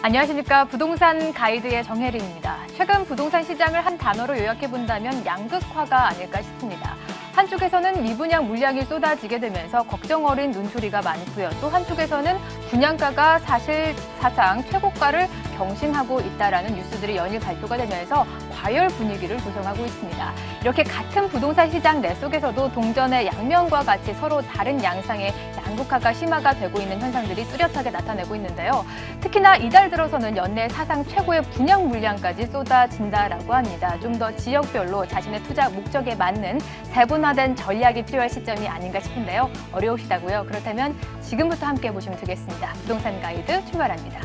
안녕하십니까. 부동산 가이드의 정혜림입니다. 최근 부동산 시장을 한 단어로 요약해본다면 양극화가 아닐까 싶습니다. 한쪽에서는 미분양 물량이 쏟아지게 되면서 걱정 어린 눈초리가 많고요. 또 한쪽에서는 분양가가 사상 최고가를 경신하고 있다라는 뉴스들이 연일 발표가 되면서 과열 분위기를 조성하고 있습니다. 이렇게 같은 부동산 시장 내 속에서도 동전의 양면과 같이 서로 다른 양상의 양극화가 심화가 되고 있는 현상들이 뚜렷하게 나타내고 있는데요. 특히나 이달 들어서는 연내 사상 최고의 분양 물량까지 쏟아진다라고 합니다. 좀 더 지역별로 자신의 투자 목적에 맞는 세분화된 전략이 필요할 시점이 아닌가 싶은데요. 어려우시다고요? 그렇다면 지금부터 함께 보시면 되겠습니다. 부동산 가이드 출발합니다.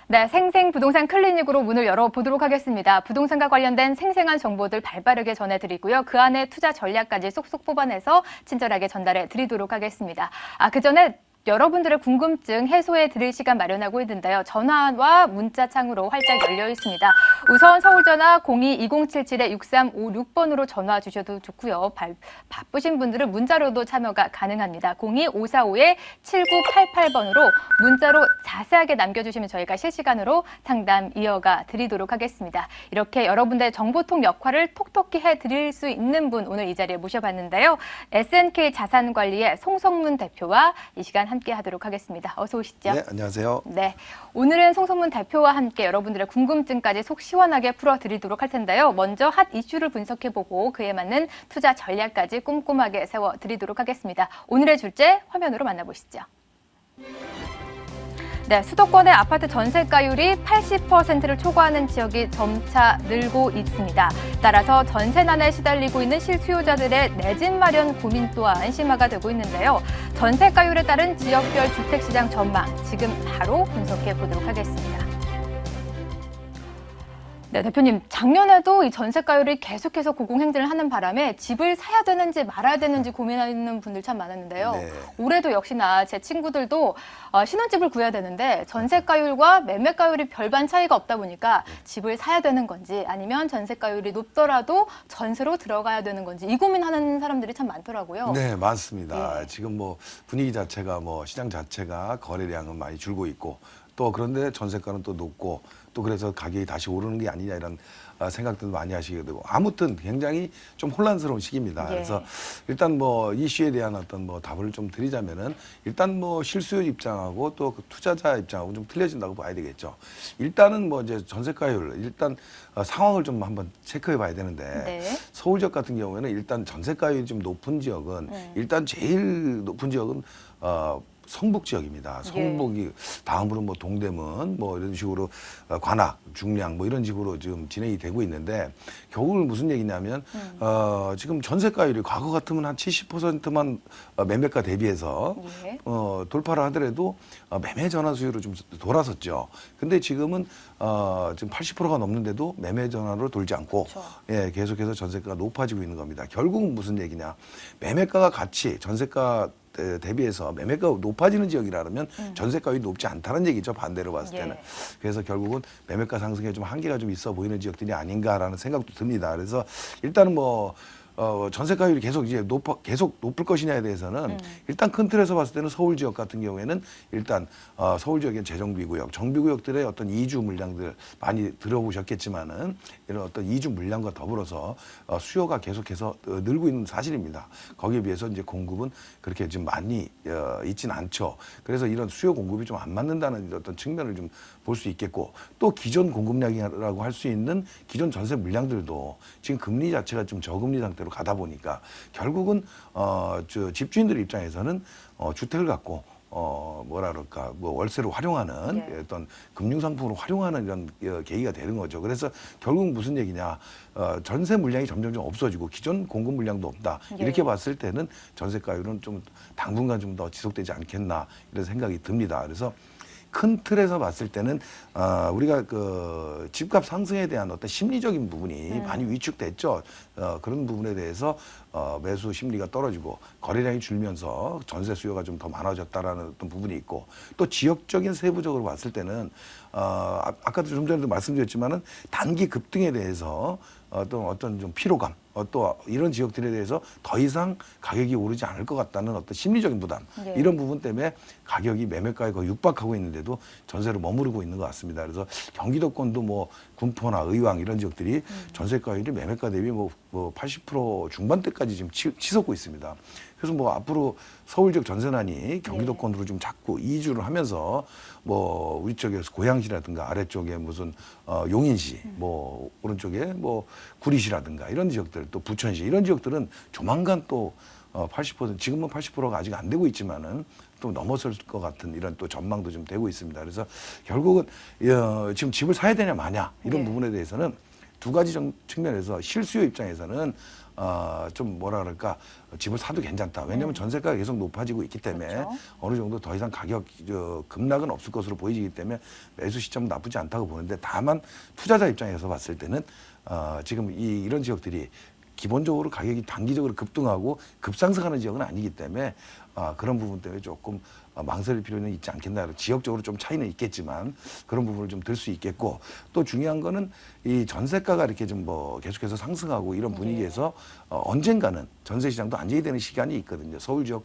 네, 생생 부동산 클리닉으로 문을 열어보도록 하겠습니다. 부동산과 관련된 생생한 정보들 발빠르게 전해드리고요. 그 안에 투자 전략까지 쏙쏙 뽑아내서 친절하게 전달해 드리도록 하겠습니다. 그 전에 여러분들의 궁금증 해소해 드릴 시간 마련하고 있는데요. 전화와 문자 창으로 활짝 열려 있습니다. 우선 서울전화 02-2077-6356번으로 전화 주셔도 좋고요. 바쁘신 분들은 문자로도 참여가 가능합니다. 02-545-7988번으로 문자로 자세하게 남겨주시면 저희가 실시간으로 상담 이어가 드리도록 하겠습니다. 이렇게 여러분들의 정보통 역할을 톡톡히 해드릴 수 있는 분 오늘 이 자리에 모셔봤는데요. SNK 자산관리의 송성문 대표와 이 시간 함께 하도록 하겠습니다. 어서 오시죠. 네, 안녕하세요. 네, 오늘은 송성문 대표와 함께 여러분들의 궁금증까지 속 시원하게 풀어드리도록 할 텐데요. 먼저 핫 이슈를 분석해보고 그에 맞는 투자 전략까지 꼼꼼하게 세워드리도록 하겠습니다. 오늘의 주제 화면으로 만나보시죠. 네, 수도권의 아파트 전세가율이 80%를 초과하는 지역이 점차 늘고 있습니다. 따라서 전세난에 시달리고 있는 실수요자들의 내 집 마련 고민 또한 심화가 되고 있는데요. 전세가율에 따른 지역별 주택시장 전망 지금 바로 분석해 보도록 하겠습니다. 네, 대표님, 작년에도 이 전세가율이 계속해서 고공행진을 하는 바람에 집을 사야 되는지 말아야 되는지 고민하는 분들 참 많았는데요. 네. 올해도 역시나 제 친구들도 신혼집을 구해야 되는데 전세가율과 매매가율이 별반 차이가 없다 보니까 집을 사야 되는 건지 아니면 전세가율이 높더라도 전세로 들어가야 되는 건지 이 고민하는 사람들이 참 많더라고요. 네, 많습니다. 예. 지금 뭐 분위기 자체가 시장 자체가 거래량은 많이 줄고 있고 또 그런데 전세가는 또 높고 또 그래서 가격이 다시 오르는 게 아니냐 이런 생각들도 많이 하시게 되고 아무튼 굉장히 좀 혼란스러운 시기입니다. 예. 그래서 일단 이슈에 대한 어떤 답을 좀 드리자면은 일단 실수요 입장하고 또 그 투자자 입장하고 좀 틀려진다고 봐야 되겠죠. 일단은 이제 전세가율 일단 상황을 좀 한번 체크해 봐야 되는데 네. 서울 지역 같은 경우에는 일단 전세가율이 좀 높은 지역은 일단 제일 높은 지역은 성북 지역입니다. 성북이 다음으로 동대문 이런 식으로 관악, 중량 이런 식으로 지금 진행이 되고 있는데 결국은 무슨 얘기냐면 지금 전세가율이 과거 같으면 한 70%만 매매가 대비해서 돌파를 하더라도 매매 전환 수요로 좀 돌아섰죠. 근데 지금은 지금 80%가 넘는데도 매매 전환으로 돌지 않고 그렇죠. 예, 계속해서 전세가가 높아지고 있는 겁니다. 결국은 무슨 얘기냐? 매매가가 같이 전세가 대비해서 매매가가 높아지는 지역이라면 전세가율이 높지 않다는 얘기죠. 반대로 봤을 때는. 그래서 결국은 매매가 상승에 좀 한계가 좀 있어 보이는 지역들이 아닌가라는 생각도 듭니다. 그래서 일단은 전세가율이 계속 높을 것이냐에 대해서는 일단 큰 틀에서 봤을 때는 서울 지역 같은 경우에는 일단 서울 지역의 재정비구역, 정비구역들의 어떤 이주 물량들 많이 들어보셨겠지만은 이런 어떤 이주 물량과 더불어서 수요가 계속해서 늘고 있는 사실입니다. 거기에 비해서 이제 공급은 그렇게 지금 많이 있지는 않죠. 그래서 이런 수요 공급이 좀 안 맞는다는 어떤 측면을 좀 볼 수 있겠고 또 기존 공급량이라고 할 수 있는 기존 전세 물량들도 지금 금리 자체가 좀 저금리 상태로 가다 보니까 결국은 집주인들 입장에서는 주택을 갖고 월세로 활용하는 어떤 금융상품으로 활용하는 이런 계기가 되는 거죠. 그래서 결국 무슨 얘기냐. 전세 물량이 점점 없어지고 기존 공급 물량도 없다. 이렇게 봤을 때는 전세가율은 좀 당분간 좀 더 지속되지 않겠나 이런 생각이 듭니다. 그래서 큰 틀에서 봤을 때는 우리가 그 집값 상승에 대한 어떤 심리적인 부분이 많이 위축됐죠. 그런 부분에 대해서 매수 심리가 떨어지고 거래량이 줄면서 전세 수요가 좀 더 많아졌다라는 어떤 부분이 있고, 또 지역적인 세부적으로 봤을 때는 아까도 좀 전에도 말씀드렸지만은 단기 급등에 대해서 또 어떤 좀 피로감, 또 이런 지역들에 대해서 더 이상 가격이 오르지 않을 것 같다는 어떤 심리적인 부담, 네. 이런 부분 때문에 가격이 매매가에 거의 육박하고 있는데도 전세로 머무르고 있는 것 같습니다. 그래서 경기도권도 뭐 군포나 의왕 이런 지역들이 전세가율이 매매가 대비 뭐 80% 중반대까지 지금 치솟고 있습니다. 그래서 뭐 앞으로 서울 지역 전세난이 경기도권으로 좀 자꾸 이주를 하면서 뭐 우리 쪽에서 고양시라든가 아래쪽에 무슨 용인시, 뭐 오른쪽에 뭐 구리시라든가 이런 지역들, 또 부천시 이런 지역들은 조만간 또 80% 지금은 80%가 아직 안 되고 있지만은 또 넘어설 것 같은 이런 또 전망도 좀 되고 있습니다. 그래서 결국은 지금 집을 사야 되냐 마냐 이런 네. 부분에 대해서는 두 가지 측면에서 실수요 입장에서는 좀 뭐라 그럴까, 집을 사도 괜찮다. 왜냐하면 전세가가 계속 높아지고 있기 때문에 그렇죠. 어느 정도 더 이상 가격 급락은 없을 것으로 보이기 때문에 매수 시점은 나쁘지 않다고 보는데, 다만 투자자 입장에서 봤을 때는 지금 이런 지역들이 기본적으로 가격이 단기적으로 급등하고 급상승하는 지역은 아니기 때문에 그런 부분 때문에 조금 망설일 필요는 있지 않겠나. 지역적으로 좀 차이는 있겠지만 그런 부분을 좀 들 수 있겠고, 또 중요한 거는 이 전세가가 이렇게 좀 뭐 계속해서 상승하고 이런 분위기에서 언젠가는 전세 시장도 안정이 되는 시간이 있거든요. 서울 지역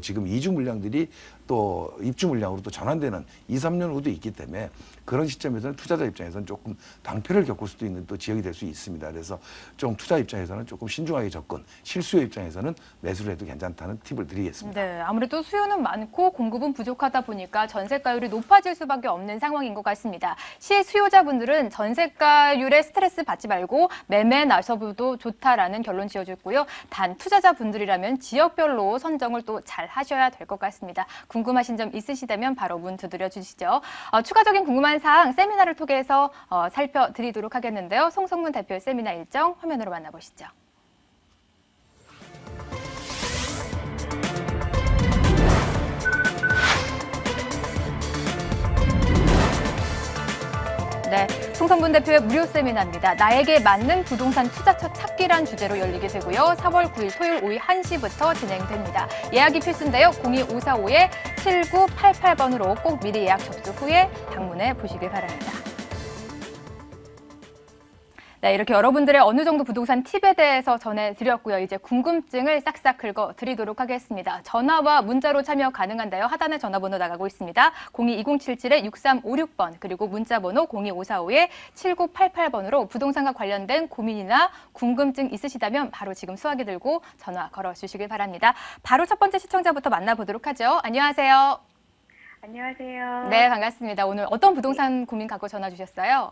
지금 이주 물량들이 또 입주 물량으로 또 전환되는 2, 3년 후도 있기 때문에 그런 시점에서는 투자자 입장에서는 조금 당패를 겪을 수도 있는 또 지역이 될 수 있습니다. 그래서 좀 투자 입장에서는 조금 신중하게 접근, 실수요 입장에서는 매수를 해도 괜찮다는 팁을 드리겠습니다. 네, 아무래도 수요는 많고 공급은 부족하다 보니까 전세가율이 높아질 수밖에 없는 상황인 것 같습니다. 시 수요자분들은 전세가율에 스트레스 받지 말고 매매에 나서도 좋다라는 결론 지어줬고요. 단 투자자분들이라면 지역별로 선정을 또 잘 하셔야 될 것 같습니다. 궁금하신 점 있으시다면 바로 문 두드려 주시죠. 추가적인 궁금한 사항 세미나를 통해서 살펴드리도록 하겠는데요. 송성문 대표의 세미나 일정 화면으로 만나보시죠. 네, 송성문 대표의 무료 세미나입니다. 나에게 맞는 부동산 투자처 찾기란 주제로 열리게 되고요. 4월 9일 토요일 오후 1시부터 진행됩니다. 예약이 필수인데요. 02545-7988번으로 꼭 미리 예약 접수 후에 방문해 보시길 바랍니다. 네, 이렇게 여러분들의 어느 정도 부동산 팁에 대해서 전해드렸고요. 이제 궁금증을 싹싹 긁어드리도록 하겠습니다. 전화와 문자로 참여 가능한데요. 하단에 전화번호 나가고 있습니다. 02-2077-6356번 그리고 문자번호 02545-7988번으로 부동산과 관련된 고민이나 궁금증 있으시다면 바로 지금 수화기 들고 전화 걸어주시길 바랍니다. 바로 첫 번째 시청자부터 만나보도록 하죠. 안녕하세요. 안녕하세요. 네, 반갑습니다. 오늘 어떤 부동산 고민 갖고 전화 주셨어요?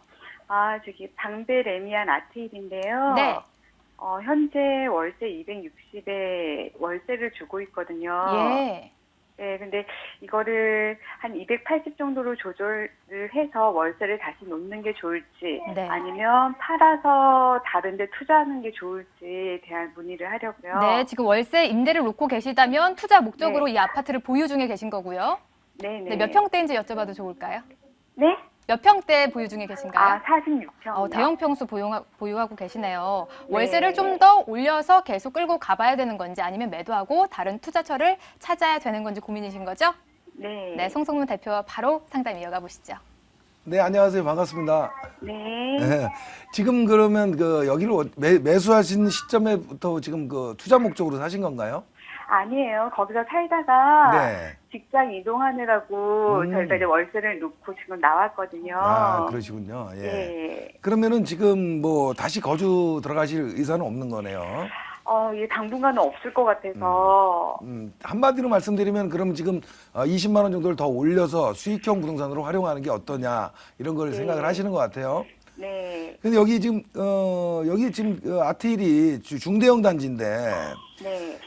저기 방배 레미안 아트힐인데요. 네. 현재 월세 260에 월세를 주고 있거든요. 예. 네, 근데 이거를 한 280 정도로 조절을 해서 월세를 다시 놓는 게 좋을지, 네. 아니면 팔아서 다른 데 투자하는 게 좋을지에 대한 문의를 하려고요. 네, 지금 월세 임대를 놓고 계시다면 투자 목적으로 네. 이 아파트를 보유 중에 계신 거고요. 네네. 네, 몇 평대인지 여쭤봐도 좋을까요? 네? 몇 평대 보유 중에 계신가요? 46평. 대형 평수 보유하고 계시네요. 네. 월세를 좀 더 올려서 계속 끌고 가봐야 되는 건지 아니면 매도하고 다른 투자처를 찾아야 되는 건지 고민이신 거죠? 네. 네, 송성문 대표와 바로 상담 이어가 보시죠. 네, 안녕하세요. 반갑습니다. 네. 네. 지금 그러면 여기를 매수하신 시점에부터 지금 투자 목적으로 사신 건가요? 아니에요. 거기서 살다가 네. 직장 이동하느라고 저희가 이제 월세를 놓고 지금 나왔거든요. 그러시군요. 예. 네. 그러면은 지금 뭐 다시 거주 들어가실 의사는 없는 거네요. 예, 당분간은 없을 것 같아서. 한마디로 말씀드리면 그럼 지금 20만 원 정도를 더 올려서 수익형 부동산으로 활용하는 게 어떠냐 이런 걸 네. 생각을 하시는 것 같아요. 네. 근데 여기 지금 아트힐이 중대형 단지인데 네.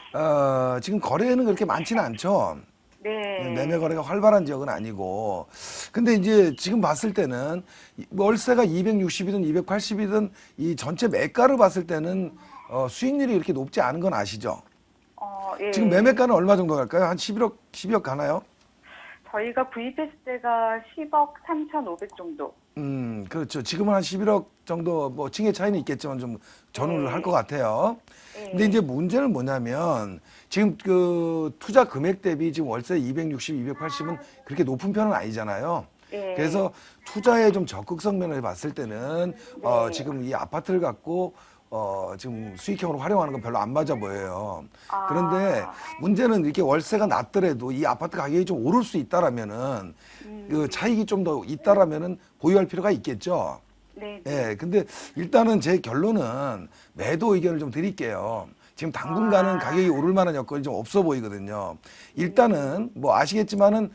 지금 거래는 그렇게 많지는 않죠. 네. 매매 거래가 활발한 지역은 아니고. 근데 이제 지금 봤을 때는 월세가 260이든 280이든 이 전체 매가를 봤을 때는 수익률이 이렇게 높지 않은 건 아시죠? 예. 지금 매매가는 얼마 정도 갈까요? 한 11억 가나요? 저희가 구입했을 때가 10억 3,500 정도. 그렇죠. 지금은 한 11억 정도 뭐 층의 차이는 있겠지만 좀 전후를 네. 할 것 같아요. 네. 근데 이제 문제는 뭐냐면 지금 그 투자 금액 대비 지금 월세 260, 280은 그렇게 높은 편은 아니잖아요. 네. 그래서 투자에 좀 적극성 면을 봤을 때는 네. 지금 이 아파트를 갖고 지금 수익형으로 활용하는 건 별로 안 맞아 보여요. 아. 그런데 문제는 이렇게 월세가 낮더라도 이 아파트 가격이 좀 오를 수 있다라면은 그 차익이 좀 더 있다라면은 보유할 필요가 있겠죠. 네. 예, 근데 일단은 제 결론은 매도 의견을 좀 드릴게요. 지금 당분간은 가격이 오를 만한 여건이 좀 없어 보이거든요. 일단은 뭐 아시겠지만은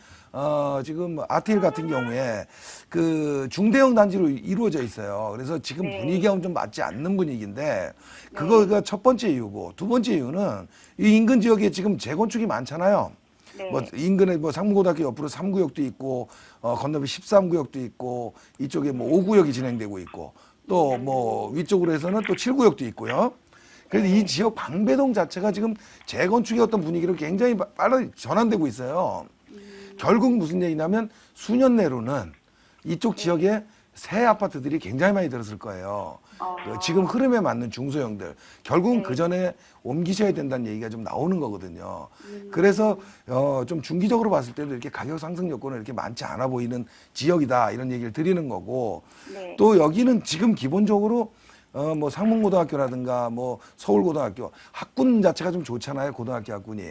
지금 아트힐 같은 경우에 그 중대형 단지로 이루어져 있어요. 그래서 지금 네. 분위기하고는 좀 맞지 않는 분위기인데 그거가 첫 번째 이유고 두 번째 이유는 이 인근 지역에 지금 재건축이 많잖아요. 네. 뭐 인근에 뭐 상무고등학교 옆으로 3구역도 있고 건너편 13구역도 있고 이쪽에 뭐 5구역이 진행되고 있고 또 뭐 위쪽으로 해서는 또 7구역도 있고요. 그래서 이 지역 방배동 자체가 지금 재건축의 어떤 분위기로 굉장히 빨리 전환되고 있어요. 결국 무슨 얘기냐면 수년 내로는 이쪽 지역에 새 아파트들이 굉장히 많이 들었을 거예요. 지금 흐름에 맞는 중소형들 결국은 그 전에 옮기셔야 된다는 얘기가 좀 나오는 거거든요. 그래서 좀 중기적으로 봤을 때도 이렇게 가격 상승 요건은 이렇게 많지 않아 보이는 지역이다 이런 얘기를 드리는 거고 네. 또 여기는 지금 기본적으로 뭐 상문고등학교라든가 뭐 서울고등학교 학군 자체가 좀 좋잖아요. 고등학교 학군이.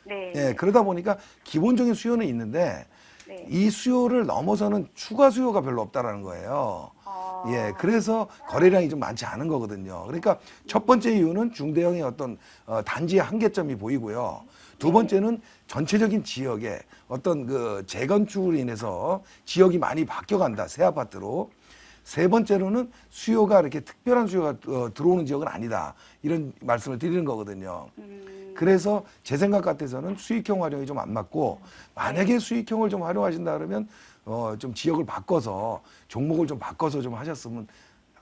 네. 예, 그러다 보니까 기본적인 수요는 있는데 네. 이 수요를 넘어서는 추가 수요가 별로 없다라는 거예요. 아. 예, 그래서 거래량이 좀 많지 않은 거거든요. 그러니까 첫 번째 이유는 중대형의 어떤 단지의 한계점이 보이고요. 두 번째는 전체적인 지역에 어떤 그 재건축으로 인해서 지역이 많이 바뀌어간다. 새 아파트로. 세 번째로는 수요가 이렇게 특별한 수요가 들어오는 지역은 아니다. 이런 말씀을 드리는 거거든요. 그래서 제 생각 같아서는 수익형 활용이 좀 안 맞고 만약에 수익형을 좀 활용하신다 그러면 좀 지역을 바꿔서 종목을 좀 바꿔서 좀 하셨으면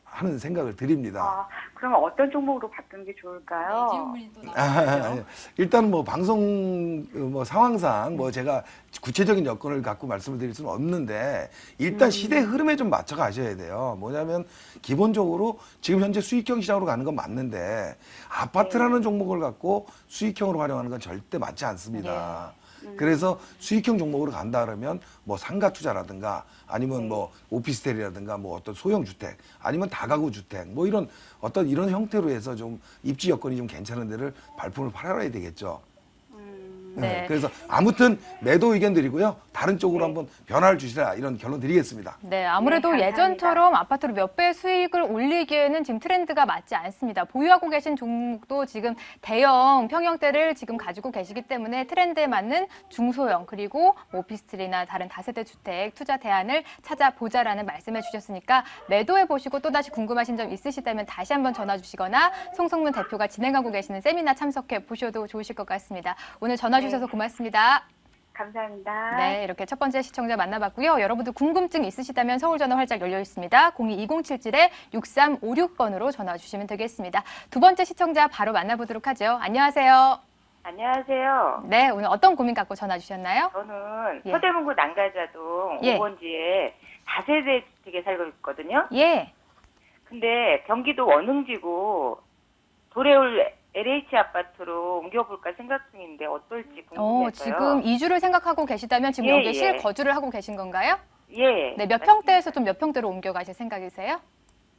하는 생각을 드립니다. 아, 그러면 어떤 종목으로 바꾸는 게 좋을까요? 질문이 또 나왔어요. 일단 뭐 방송 뭐 상황상 뭐 제가 구체적인 여건을 갖고 말씀을 드릴 수는 없는데 일단 시대 흐름에 좀 맞춰 가셔야 돼요. 뭐냐면 기본적으로 지금 현재 수익형 시장으로 가는 건 맞는데 아파트라는 종목을 갖고 수익형으로 활용하는 건 절대 맞지 않습니다. 그래서 수익형 종목으로 간다 그러면 뭐 상가 투자라든가 아니면 뭐 오피스텔이라든가 뭐 어떤 소형 주택 아니면 다가구 주택 뭐 이런 어떤 이런 형태로 해서 좀 입지 여건이 좀 괜찮은 데를 발품을 팔아야 되겠죠. 네. 그래서 아무튼 매도 의견 드리고요. 다른 쪽으로 네. 한번 변화를 주시라 이런 결론 드리겠습니다. 네, 아무래도 네, 감사합니다. 예전처럼 아파트로 몇 배 수익을 올리기에는 지금 트렌드가 맞지 않습니다. 보유하고 계신 종목도 지금 대형 평형대를 지금 가지고 계시기 때문에 트렌드에 맞는 중소형 그리고 오피스텔이나 다른 다세대 주택 투자 대안을 찾아보자라는 말씀해 주셨으니까 매도해 보시고 또다시 궁금하신 점 있으시다면 다시 한번 전화 주시거나 송성문 대표가 진행하고 계시는 세미나 참석해 보셔도 좋으실 것 같습니다. 오늘 전화 주셔서 고맙습니다. 감사합니다. 네, 이렇게 첫 번째 시청자 만나봤고요. 여러분들 궁금증 있으시다면 서울 전화 활짝 열려 있습니다. 02-2077-6356번으로 전화 주시면 되겠습니다. 두 번째 시청자 바로 만나보도록 하죠. 안녕하세요. 안녕하세요. 네, 오늘 어떤 고민 갖고 전화 주셨나요? 저는 예. 서대문구 난가자동 예. 5번지에 다세대 주택에 살고 있거든요. 예. 근데 경기도 원흥지구 도래울 LH 아파트로 옮겨볼까 생각 중인데 어떨지 궁금해서요. 지금 이주를 생각하고 계시다면 지금 예, 여기에 예. 실거주를 하고 계신 건가요? 예. 네, 몇 평대에서 좀 몇 평대로 옮겨가실 생각이세요?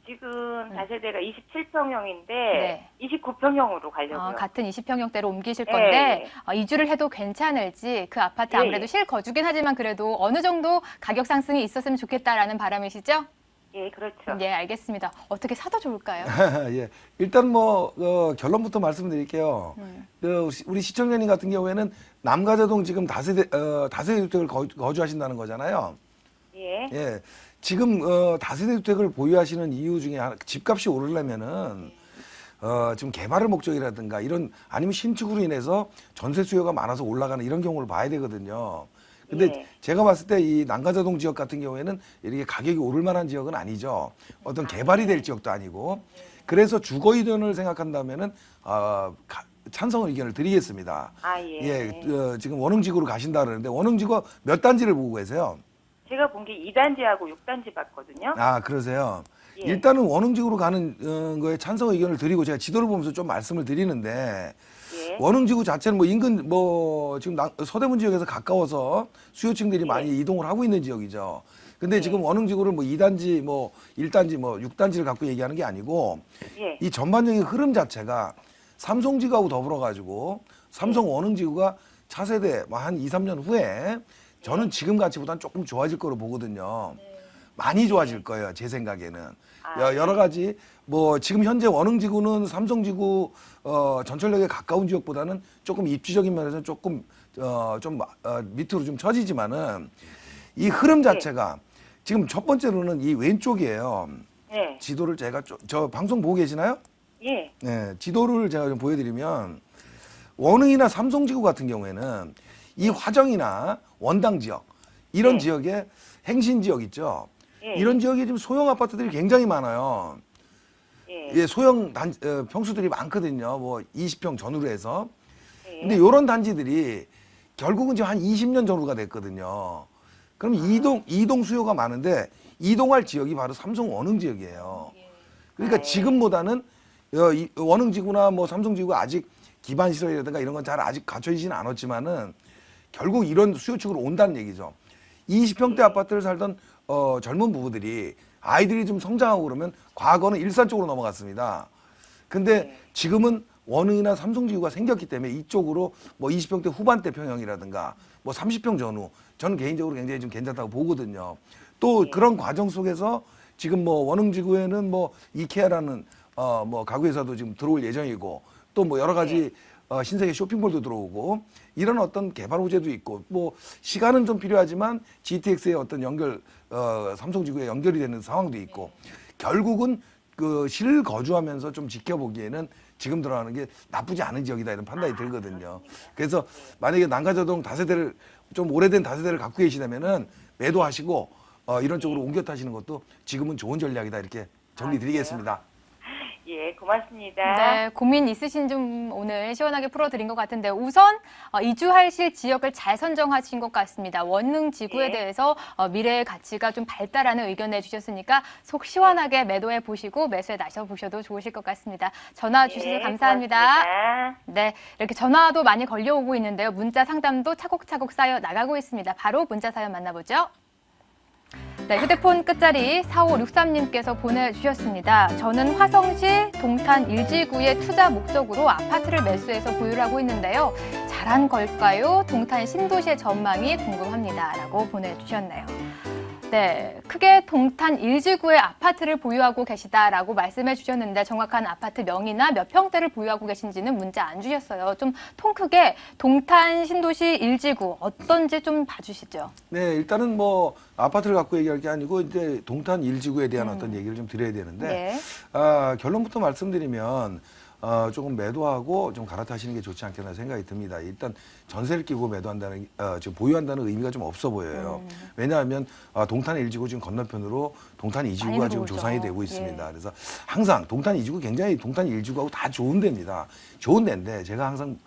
지금 다세대가 27평형인데 네. 29평형으로 가려고요. 같은 20평형대로 옮기실 예, 건데 예. 이주를 해도 괜찮을지 그 아파트 예, 아무래도 예. 실거주긴 하지만 그래도 어느 정도 가격 상승이 있었으면 좋겠다라는 바람이시죠? 예, 그렇죠. 예, 알겠습니다. 어떻게 사도 좋을까요? 예, 일단 뭐 결론부터 말씀드릴게요. 우리 시청자님 같은 경우에는 남가자동 지금 다세대 주택을 거주하신다는 거잖아요. 예. 예, 지금 다세대 주택을 보유하시는 이유 중에 하나, 집값이 오르려면은 지금 개발을 목적이라든가 이런 아니면 신축으로 인해서 전세 수요가 많아서 올라가는 이런 경우를 봐야 되거든요. 근데 예. 제가 봤을 때 이 난가자동 지역 같은 경우에는 이렇게 가격이 오를 만한 지역은 아니죠. 어떤 개발이 될 지역도 아니고. 그래서 주거 이전을 생각한다면은 찬성 의견을 드리겠습니다. 예. 지금 원흥지구로 가신다 그러는데 원흥지구 몇 단지를 보고 계세요? 제가 본 게 2단지하고 6단지 봤거든요. 아, 그러세요? 예. 일단은 원흥지구로 가는 거에 찬성 의견을 드리고 제가 지도를 보면서 좀 말씀을 드리는데 예. 원흥지구 자체는 뭐 인근 뭐 지금 서대문 지역에서 가까워서 수요층들이 많이 이동을 하고 있는 지역이죠. 근데 지금 원흥지구를 뭐 2단지 뭐 1단지 뭐 6단지를 갖고 얘기하는 게 아니고 예. 이 전반적인 흐름 자체가 삼성지구하고 더불어 가지고 삼성 원흥지구가 차세대 한 2, 3년 후에 저는 지금 가치보다는 조금 좋아질 거로 보거든요. 많이 좋아질 거예요, 제 생각에는. 여러 가지 뭐 지금 현재 원흥지구는 삼성지구 전철역에 가까운 지역보다는 조금 입지적인 면에서 조금 밑으로 좀 처지지만은 이 흐름 자체가 지금 첫 번째로는 이 왼쪽이에요. 예. 지도를 제가 저 방송 보고 계시나요? 예. 네, 지도를 제가 좀 보여드리면 원흥이나 삼성지구 같은 경우에는 이 화정이나 원당 지역 이런 네. 지역에 행신 지역 있죠. 예. 이런 지역에 지금 소형 아파트들이 굉장히 많아요. 예. 예, 소형 평수들이 많거든요. 뭐 20평 전후로 해서. 예. 근데 이런 단지들이 결국은 지금 한 20년 전후가 됐거든요. 그럼 이동 수요가 많은데 이동할 지역이 바로 삼성 원흥 지역이에요. 그러니까 지금보다는 이 원흥지구나 뭐 삼성지구가 아직 기반 시설이라든가 이런 건 잘 아직 갖춰지지는 않았지만은 결국 이런 수요층으로 온다는 얘기죠. 20평대 아파트를 살던 젊은 부부들이 아이들이 좀 성장하고 그러면 과거는 일산 쪽으로 넘어갔습니다. 근데 지금은 원흥이나 삼성지구가 생겼기 때문에 이쪽으로 뭐 20평대 후반대 평형이라든가 뭐 30평 전후 저는 개인적으로 굉장히 좀 괜찮다고 보거든요. 또 그런 과정 속에서 지금 뭐 원흥지구에는 뭐 이케아라는 뭐 가구회사도 지금 들어올 예정이고 또 뭐 여러 가지 신세계 쇼핑몰도 들어오고 이런 어떤 개발 호재도 있고 뭐 시간은 좀 필요하지만 GTX의 어떤 삼성지구에 연결이 되는 상황도 있고 결국은 그 실거주하면서 좀 지켜보기에는 지금 들어가는 게 나쁘지 않은 지역이다 이런 판단이 들거든요. 그래서 만약에 난가저동 다세대를 좀 오래된 다세대를 갖고 계시다면은 매도하시고 이런 쪽으로 옮겨 타시는 것도 지금은 좋은 전략이다 이렇게 정리 드리겠습니다. 예, 고맙습니다. 네, 고민 있으신 좀 오늘 시원하게 풀어드린 것 같은데 우선 이주하실 지역을 잘 선정하신 것 같습니다. 원흥 지구에 예. 대해서 미래의 가치가 좀 발달하는 의견 내주셨으니까 속 시원하게 매도해 보시고 매수에 나셔 보셔도 좋으실 것 같습니다. 전화 주셔서 예, 감사합니다. 고맙습니다. 네, 이렇게 전화도 많이 걸려오고 있는데요. 문자 상담도 차곡차곡 쌓여 나가고 있습니다. 바로 문자 사연 만나보죠. 네, 휴대폰 끝자리 4563님께서 보내주셨습니다. 저는 화성시 동탄 1지구의 투자 목적으로 아파트를 매수해서 보유를 하고 있는데요. 잘한 걸까요? 동탄 신도시의 전망이 궁금합니다. 라고 보내주셨네요. 네, 크게 동탄 1지구의 아파트를 보유하고 계시다라고 말씀해 주셨는데 정확한 아파트 명의나 몇 평대를 보유하고 계신지는 문자 안 주셨어요. 좀 통 크게 동탄 신도시 1지구 어떤지 좀 봐주시죠. 네, 일단은 뭐 아파트를 갖고 얘기할 게 아니고 이제 동탄 1지구에 대한 어떤 얘기를 좀 드려야 되는데 네. 결론부터 말씀드리면 조금 매도하고 좀 갈아타시는 게 좋지 않겠나 생각이 듭니다. 일단 전세를 끼고 매도한다는 지금 보유한다는 의미가 좀 없어 보여요. 왜냐하면 동탄 1지구 지금 건너편으로 동탄 2지구가 많이 지금 들어오죠. 조성이 되고 있습니다. 예. 그래서 항상 동탄 2지구 굉장히 동탄 1지구하고 다 좋은 데입니다. 좋은 데인데 제가 항상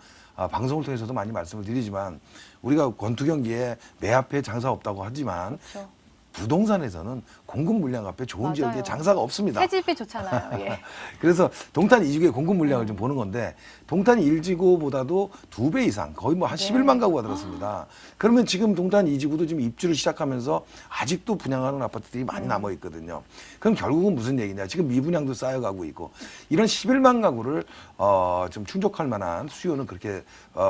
방송을 통해서도 많이 말씀을 드리지만 우리가 권투 경기에 매 앞에 장사 없다고 하지만 그렇죠. 부동산에서는 공급 물량 앞에 좋은 맞아요. 지역에 장사가 없습니다. 새 집이 좋잖아요. 예. 그래서 동탄 2지구의 공급 물량을 좀 보는 건데 동탄 1지구보다도 2배 이상 거의 뭐 한 11만 가구가 들었습니다. 그러면 지금 동탄 2지구도 지금 입주를 시작하면서 아직도 분양하는 아파트들이 많이 남아 있거든요. 그럼 결국은 무슨 얘기냐? 지금 미분양도 쌓여가고 있고 이런 11만 가구를 좀 충족할 만한 수요는 그렇게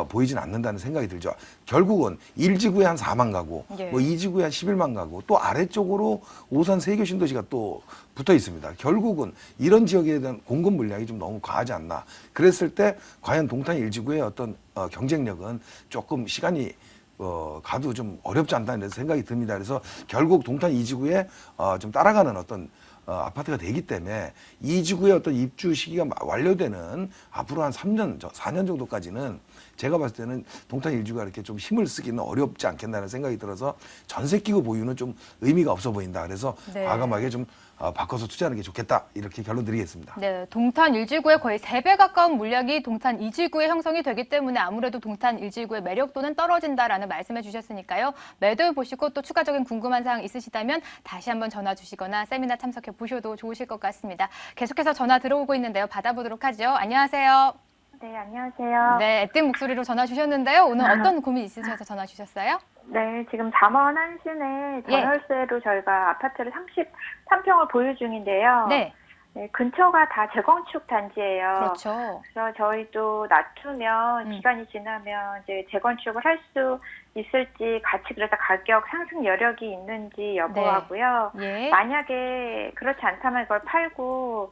보이진 않는다는 생각이 들죠. 결국은 1지구에 한 4만 가구, 예. 뭐 2지구에 한 11만 가구, 또 아래쪽으로 오산 세교 신도시가 또 붙어 있습니다. 결국은 이런 지역에 대한 공급 물량이 좀 너무 과하지 않나. 그랬을 때 과연 동탄 1지구의 어떤 경쟁력은 조금 시간이 가도 좀 어렵지 않다는 생각이 듭니다. 그래서 결국 동탄 2지구에 좀 따라가는 어떤 아파트가 되기 때문에 2지구의 어떤 입주 시기가 완료되는 앞으로 한 3년, 4년 정도까지는 제가 봤을 때는 동탄 1지구가 이렇게 좀 힘을 쓰기는 어렵지 않겠나는 생각이 들어서 전세 끼고 보유는 좀 의미가 없어 보인다. 그래서 네. 과감하게 좀 바꿔서 투자하는 게 좋겠다. 이렇게 결론 드리겠습니다. 네, 동탄 1지구의 거의 3배 가까운 물량이 동탄 2지구에 형성이 되기 때문에 아무래도 동탄 1지구의 매력도는 떨어진다라는 말씀해 주셨으니까요. 매도해 보시고 또 추가적인 궁금한 사항 있으시다면 다시 한번 전화 주시거나 세미나 참석해 보셔도 좋으실 것 같습니다. 계속해서 전화 들어오고 있는데요. 받아보도록 하죠. 안녕하세요. 네, 안녕하세요. 네, 애띤 목소리로 전화 주셨는데요. 오늘 어떤 고민 있으셔서 전화 주셨어요? 네, 지금 잠원 한신에 예. 전월세로 저희가 아파트를 33평을 보유 중인데요. 네, 네, 근처가 다 재건축 단지예요. 그렇죠. 그래서 저희도 낮추면 기간이 지나면 이제 재건축을 할 수 있을지 같이 그래서 가격 상승 여력이 있는지 여부하고요. 예. 만약에 그렇지 않다면 이걸 팔고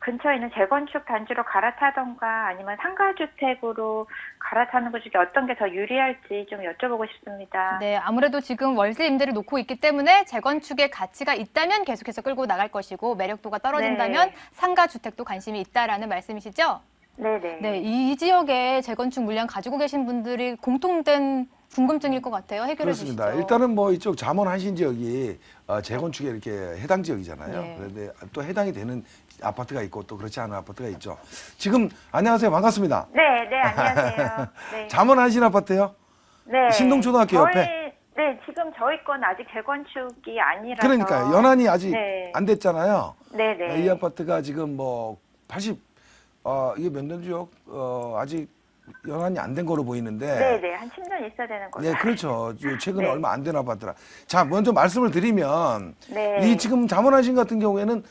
근처에 있는 재건축 단지로 갈아타던가 아니면 상가주택으로 갈아타는 것 중에 어떤 게 더 유리할지 좀 여쭤보고 싶습니다. 네, 아무래도 지금 월세 임대를 놓고 있기 때문에 재건축의 가치가 있다면 계속해서 끌고 나갈 것이고 매력도가 떨어진다면 네. 상가 주택도 관심이 있다라는 말씀이시죠? 네네. 네, 이 지역에 재건축 물량 가지고 계신 분들이 공통된 궁금증일 것 같아요. 해결해 그렇습니다. 주시죠. 일단은 뭐 이쪽 잠원 한신 지역이 재건축에 이렇게 해당 지역이잖아요. 예. 그런데 또 해당이 되는 아파트가 있고 또 그렇지 않은 아파트가 있죠. 지금 안녕하세요. 반갑습니다. 네, 네, 안녕하세요. 네. 잠원 한신 아파트요? 네. 신동초등학교 옆에? 네, 지금 저희 건 아직 재건축이 아니라서. 그러니까요. 연한이 아직 네. 안 됐잖아요. 네네. 이 아파트가 지금 뭐 80, 이게 몇 년지요? 아직 연한이 안 된 거로 보이는데. 네네. 한 10년 있어야 되는 거죠. 네, 그렇죠. 최근에 네. 얼마 안 된 아파트라. 자, 먼저 말씀을 드리면 네. 이 지금 잠원한신 같은 경우에는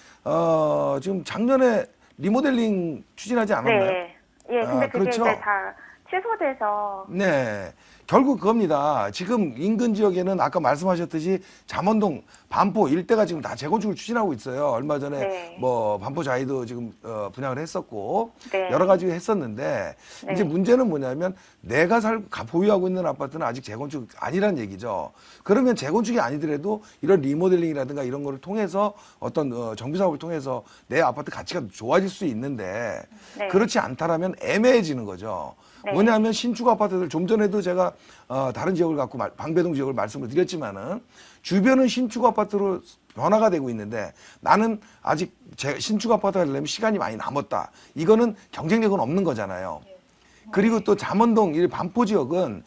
지금 작년에 리모델링 추진하지 않았나요? 네. 예, 근데 그게 그렇죠. 이제 다 취소돼서. 네. 결국 그겁니다. 지금 인근 지역에는 아까 말씀하셨듯이 잠원동, 반포 일대가 지금 다 재건축을 추진하고 있어요. 얼마 전에 네. 뭐 반포 자이도 지금 분양을 했었고 네. 여러 가지 했었는데 네. 이제 문제는 뭐냐면 내가 보유하고 있는 아파트는 아직 재건축 아니란 얘기죠. 그러면 재건축이 아니더라도 이런 리모델링이라든가 이런 거를 통해서 어떤 정비 사업을 통해서 내 아파트 가치가 좋아질 수 있는데 네. 그렇지 않다라면 애매해지는 거죠. 네. 뭐냐면 신축 아파트들 좀 전에도 제가 다른 지역을 갖고 방배동 지역을 말씀을 드렸지만은 주변은 신축 아파트로 변화가 되고 있는데 나는 아직 신축 아파트가 되려면 시간이 많이 남았다. 이거는 경쟁력은 없는 거잖아요. 그리고 또 잠원동 이 반포 지역은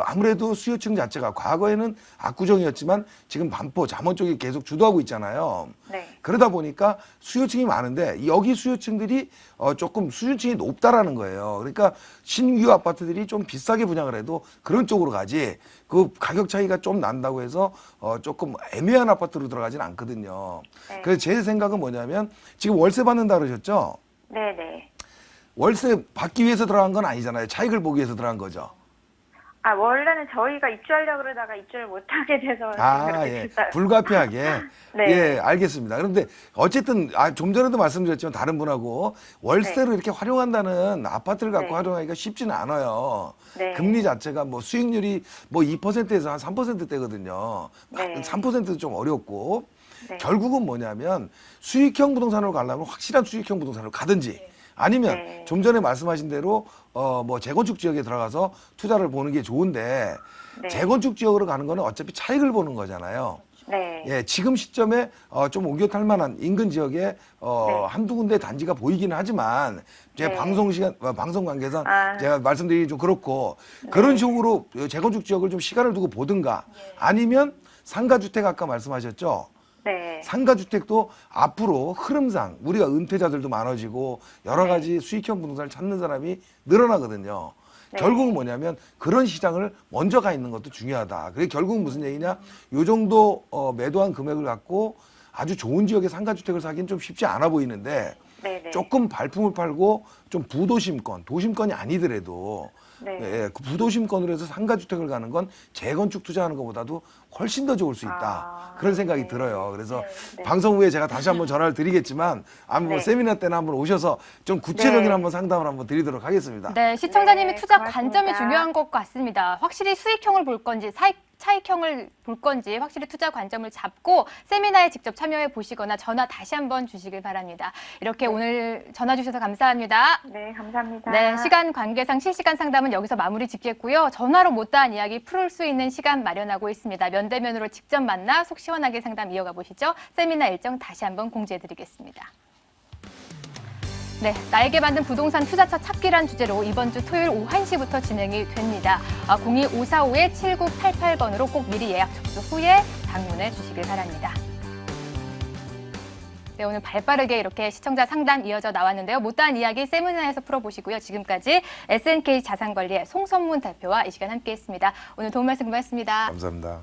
아무래도 수요층 자체가 과거에는 압구정이었지만 지금 반포 잠원 쪽이 계속 주도하고 있잖아요. 네. 그러다 보니까 수요층이 많은데 여기 수요층들이 조금 수요층이 높다라는 거예요. 그러니까 신규 아파트들이 좀 비싸게 분양을 해도 그런 쪽으로 가지 그 가격 차이가 좀 난다고 해서 조금 애매한 아파트로 들어가지는 않거든요. 네. 그래서 제 생각은 뭐냐면 지금 월세 받는다 그러셨죠? 네네. 월세 받기 위해서 들어간 건 아니잖아요. 차익을 보기 위해서 들어간 거죠. 아, 원래는 저희가 입주하려고 그러다가 입주를 못하게 돼서. 예. 불가피하게. 네. 예, 알겠습니다. 그런데 어쨌든, 좀 전에도 말씀드렸지만 다른 분하고 월세를 이렇게 활용한다는 아파트를 갖고 네. 활용하기가 쉽지는 않아요. 네. 금리 자체가 뭐 수익률이 뭐 2%에서 한 3%대거든요. 네. 3%도 좀 어렵고. 네. 결국은 뭐냐면 수익형 부동산으로 가려면 확실한 수익형 부동산으로 가든지 아니면 네. 좀 전에 말씀하신 대로 뭐 재건축 지역에 들어가서 투자를 보는 게 좋은데 네. 재건축 지역으로 가는 거는 어차피 차익을 보는 거잖아요. 네. 예, 지금 시점에 좀 옮겨 탈 만한 인근 지역에 네. 한두 군데 단지가 보이기는 하지만 제 네. 방송 관계상 아. 제가 말씀드리기 좀 그렇고 그런 식으로 재건축 지역을 좀 시간을 두고 보든가 아니면 상가주택 아까 말씀하셨죠. 네. 상가주택도 앞으로 흐름상 우리가 은퇴자들도 많아지고 여러 가지 수익형 부동산을 찾는 사람이 늘어나거든요. 네. 결국은 뭐냐면 그런 시장을 먼저 가 있는 것도 중요하다. 그게 결국은 무슨 얘기냐? 요 정도 매도한 금액을 갖고 아주 좋은 지역의 상가주택을 사기는 좀 쉽지 않아 보이는데 네네. 조금 발품을 팔고 좀 부도심권, 도심권이 아니더라도 네. 예, 그 부도심권으로 해서 상가주택을 가는 건 재건축 투자하는 것보다도 훨씬 더 좋을 수 있다. 그런 생각이 네. 들어요. 그래서 네. 방송 후에 제가 다시 한번 전화를 드리겠지만 아마 뭐 네. 세미나 때나 한번 오셔서 좀 구체적인 네. 한번 상담을 한번 드리도록 하겠습니다. 네, 시청자님이 네, 투자 고맙습니다. 관점이 중요한 것 같습니다. 확실히 수익형을 볼 건지 차익형을 볼 건지 확실히 투자 관점을 잡고 세미나에 직접 참여해 보시거나 전화 다시 한번 주시길 바랍니다. 이렇게 오늘 전화 주셔서 감사합니다. 네, 감사합니다. 네, 시간 관계상 실시간 상담은 여기서 마무리 짓겠고요. 전화로 못다한 이야기 풀 수 있는 시간 마련하고 있습니다. 면대면으로 직접 만나 속 시원하게 상담 이어가 보시죠. 세미나 일정 다시 한번 공지해 드리겠습니다. 네, 나에게 맞는 부동산 투자처 찾기란 주제로 이번 주 토요일 오후 1시부터 진행이 됩니다. 0254-5988번으로 꼭 미리 예약 접수 후에 방문해 주시길 바랍니다. 네, 오늘 발빠르게 이렇게 시청자 상담 이어져 나왔는데요. 못다한 이야기 세미나에서 풀어보시고요. 지금까지 SNK 자산관리의 송선문 대표와 이 시간 함께했습니다. 오늘 도움 말씀 고맙습니다. 감사합니다.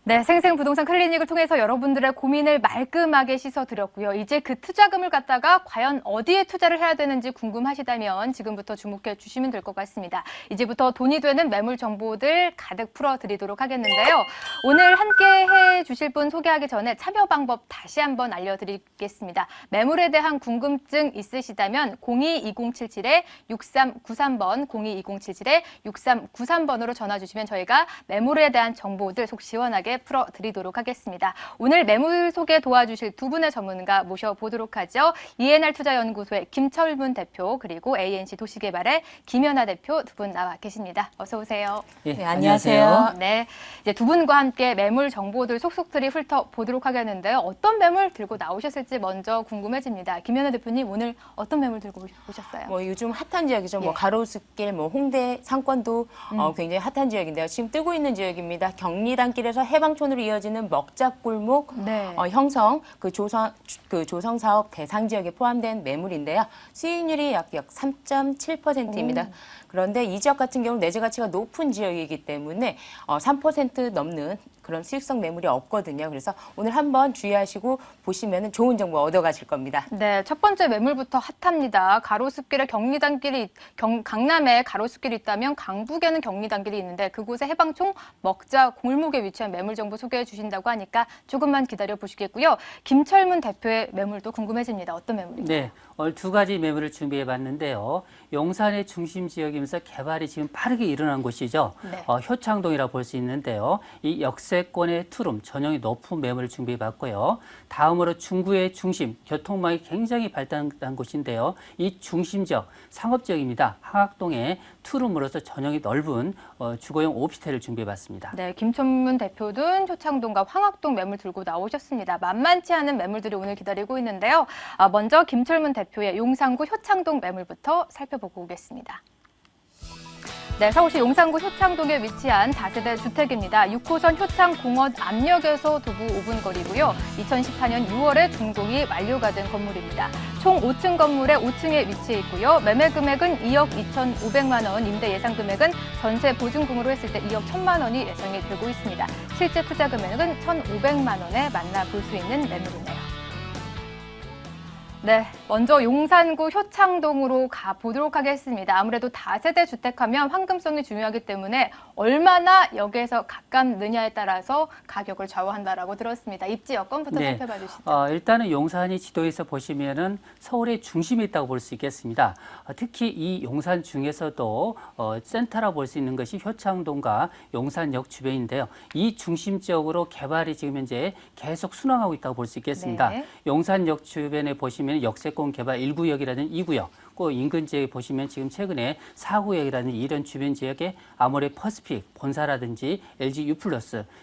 네, 생생부동산 클리닉을 통해서 여러분들의 고민을 말끔하게 씻어드렸고요. 이제 그 투자금을 갖다가 과연 어디에 투자를 해야 되는지 궁금하시다면 지금부터 주목해 주시면 될 것 같습니다. 이제부터 돈이 되는 매물 정보들 가득 풀어드리도록 하겠는데요. 오늘 함께 해주실 분 소개하기 전에 참여 방법 다시 한번 알려드리겠습니다. 매물에 대한 궁금증 있으시다면 022077-6393번, 022077-6393번으로 전화 주시면 저희가 매물에 대한 정보들 속 시원하게 풀어드리도록 하겠습니다. 오늘 매물 소개 도와주실 두 분의 전문가 모셔보도록 하죠. ENR 투자연구소의 김철문 대표 그리고 ANC 도시개발의 김연아 대표 두 분 나와 계십니다. 어서 오세요. 네, 안녕하세요. 네, 이제 두 분과 함께 매물 정보들 속속들이 훑어보도록 하겠는데요. 어떤 매물 들고 나오셨을지 먼저 궁금해집니다. 김연아 대표님 오늘 어떤 매물 들고 오셨어요? 뭐 요즘 핫한 지역이죠. 예. 뭐 가로수길, 뭐 홍대 상권도 굉장히 핫한 지역인데요. 지금 뜨고 있는 지역입니다. 경리단길에서 해방촌으로 이어지는 먹자골목 네. 형성 그 조성 사업 대상 지역에 포함된 매물인데요. 수익률이 약 3.7%입니다. 그런데 이 지역 같은 경우는 내재 가치가 높은 지역이기 때문에 3% 넘는 그런 수익성 매물이 없거든요. 그래서 오늘 한번 주의하시고 보시면 좋은 정보 얻어가실 겁니다. 네, 첫 번째 매물부터 핫합니다. 가로수길에 경리단길이 강남에 가로수길이 있다면 강북에는 경리단길이 있는데 그곳에 해방촌 먹자 골목에 위치한 매물 정보 소개해 주신다고 하니까 조금만 기다려 보시겠고요. 김철문 대표의 매물도 궁금해집니다. 어떤 매물입니까? 네, 오늘 두 가지 매물을 준비해 봤는데요. 용산의 중심 지역이면서 개발이 지금 빠르게 일어난 곳이죠. 네. 효창동이라고 볼 수 있는데요. 이 역세권의 투룸, 전형이 높은 매물을 준비해 봤고요. 다음으로 중구의 중심, 교통망이 굉장히 발달한 곳인데요. 이 중심 지역, 상업 지역입니다. 항학동의 투룸으로서 전형이 넓은 주거용 오피스텔을 준비해 봤습니다. 네, 김철문 대표는 효창동과 황학동 매물 들고 나오셨습니다. 만만치 않은 매물들이 오늘 기다리고 있는데요. 먼저 김철문 대표의 용산구 효창동 매물부터 살펴보고 오겠습니다. 네, 서울시 용산구 효창동에 위치한 다세대 주택입니다. 6호선 효창공원 앞역에서 도보 5분 거리고요. 2014년 6월에 준공이 완료가 된 건물입니다. 총 5층 건물에 5층에 위치해 있고요. 매매 금액은 2억 2,500만 원, 임대 예상 금액은 전세 보증금으로 했을 때 2억 1,000만 원이 예상이 되고 있습니다. 실제 투자 금액은 1,500만 원에 만나볼 수 있는 매물이네요. 네, 먼저 용산구 효창동으로 가보도록 하겠습니다. 아무래도 다세대 주택하면 황금성이 중요하기 때문에 얼마나 여기에서 가깝느냐에 따라서 가격을 좌우한다라고 들었습니다. 입지 여건부터 네. 살펴봐 주시죠. 일단은 용산이 지도에서 보시면은 서울의 중심에 있다고 볼 수 있겠습니다. 특히 이 용산 중에서도 센터라고 볼 수 있는 것이 효창동과 용산역 주변인데요. 이 중심적으로 개발이 지금 현재 계속 순항하고 있다고 볼 수 있겠습니다. 네. 용산역 주변에 보시면 역세권 개발 1구역이라는 2구역, 그 인근 지역에 보시면 지금 최근에 4구역이라는 이런 주변 지역에 아모레 퍼시픽 본사라든지 LG U+,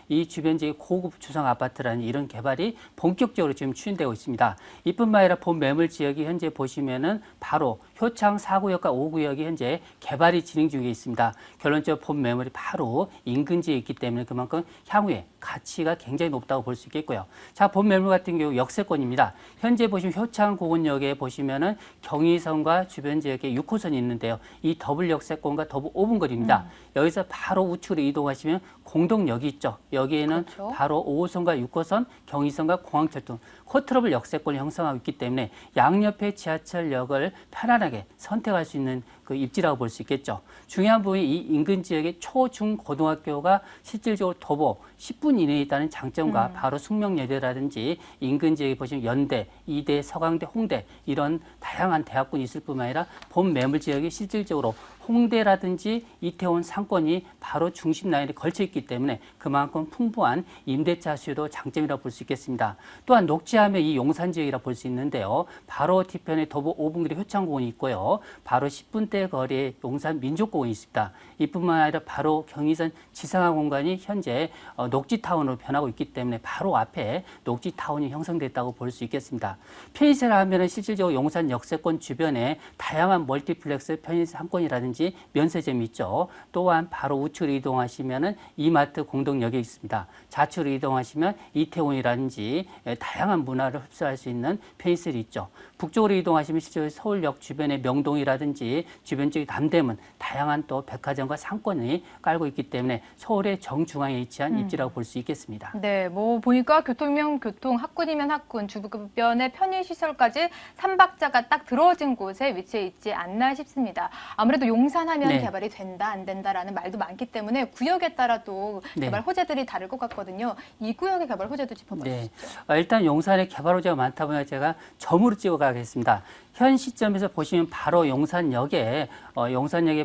이 주변 지역 고급 주상 아파트라는 이런 개발이 본격적으로 지금 추진되고 있습니다. 이뿐만 아니라 본 매물 지역이 현재 보시면은 바로 효창 4구역과 5구역이 현재 개발이 진행 중에 있습니다. 결론적으로 본 매물이 바로 인근 지역에 있기 때문에 그만큼 향후에 가치가 굉장히 높다고 볼 수 있겠고요. 자, 본 매물 같은 경우 역세권입니다. 현재 보시면 효창 고건역에 보시면은 경의선과 주변 지역에 6호선이 있는데요. 이 더블 역세권과 더블 5분 거리입니다. 여기서 바로 우측으로 이동하시면 공동역이 있죠. 여기에는 그렇죠. 바로 5호선과 6호선, 경의선과 공항철도, 호트러블 역세권을 형성하고 있기 때문에 양옆의 지하철역을 편안하게 선택할 수 있는 그 입지라고 볼 수 있겠죠. 중요한 부분이 이 인근 지역의 초, 중, 고등학교가 실질적으로 도보 10분 이내에 있다는 장점과 바로 숙명여대라든지 인근 지역에 보시면 연대, 이대, 서강대, 홍대 이런 다양한 대학군이 있을 뿐만 아니라 본 매물 지역이 실질적으로 홍대라든지 이태원 상권이 바로 중심 라인에 걸쳐 있기 때문에 그만큼 풍부한 임대차 수요도 장점이라고 볼 수 있겠습니다. 또한 녹지하면 이 용산 지역이라 볼 수 있는데요. 바로 뒤편에 도보 5분 거리 효창공원이 있고요. 바로 10분대 거리에 용산 민족공원이 있습니다. 이뿐만 아니라 바로 경의선 지상화 공간이 현재 녹지타운으로 변하고 있기 때문에 바로 앞에 녹지타운이 형성됐다고 볼 수 있겠습니다. 편의시설 하면은 실질적으로 용산 역세권 주변에 다양한 멀티플렉스 편의 상권이라든지 면세점이 있죠. 또한 바로 우측으로 이동하시면은 이마트 공동역이 있습니다. 좌측으로 이동하시면 이태원이라든지 다양한 문화를 흡수할 수 있는 편의시설이 있죠. 북쪽으로 이동하시면 실제 서울역 주변의 명동이라든지 주변 지역 남대문 다양한 또 백화점과 상권이 깔고 있기 때문에 서울의 정중앙에 위치한 입지라고 볼 수 있겠습니다. 네, 뭐 보니까 교통이면 교통, 학군이면 학군, 주변의 편의시설까지 3박자가 딱 들어진 곳에 위치해 있지 않나 싶습니다. 아무래도 용산하면 네. 개발이 된다, 안 된다라는 말도 많기 때문에 구역에 따라 또 네. 개발 호재들이 다를 것 같거든요. 이 구역의 개발 호재도 짚어봐 네. 주시죠. 일단 용산에 개발 호재가 많다 보니 제가 점으로 찍어가겠습니다. 현 시점에서 보시면 바로 용산역에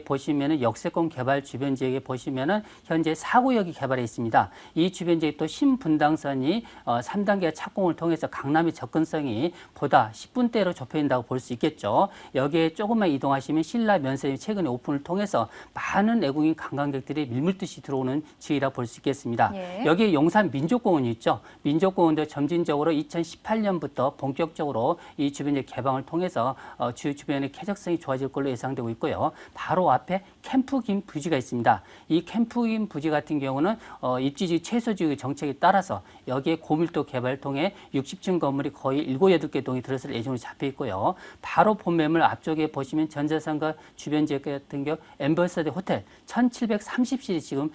보시면은 역세권 개발 주변 지역에 보시면은 현재 4구역이 개발해 있습니다. 이 주변 지역에 또 신분당선이 3단계 착공을 통해서 강남의 접근성이 보다 10분대로 좁혀진다고 볼 수 있겠죠. 여기에 조금만 이동하시면 신라 면세점이 최근에 오픈을 통해서 많은 외국인 관광객들이 밀물듯이 들어오는 지역이라 볼 수 있겠습니다. 예. 여기에 용산 민족공원이 있죠. 민족공원도 점진적으로 2018년부터 본격적으로 이 주변 지역 개방을 통해서 주변의 쾌적성이 좋아질 걸로 예상되고 있고요. 바로 앞에 캠프긴 부지가 있습니다. 이 캠프긴 부지 같은 경우는 입지지 최소지역의 정책에 따라서 여기에 고밀도 개발 통해 60층 건물이 거의 7, 8개 동이 들어설 예정으로 잡혀 있고요. 바로 본 매물 앞쪽에 보시면 전자상가 주변 지역 같은 경우 엠버서드 호텔 1730실이 지금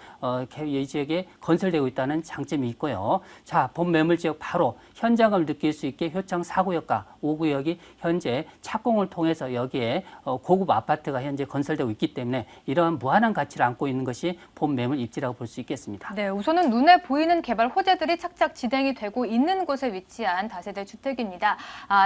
이 지역에 건설되고 있다는 장점이 있고요. 자, 본 매물 지역 바로 현장감을 느낄 수 있게 효창 4구역과 5구역이 현재 착공을 통해서 여기에 고급 아파트가 현재 건설되고 있기 때문에 이러한 무한한 가치를 안고 있는 것이 본 매물 입지라고 볼 수 있겠습니다. 네, 우선은 눈에 보이는 개발 호재들이 착착 진행이 되고 있는 곳에 위치한 다세대 주택입니다.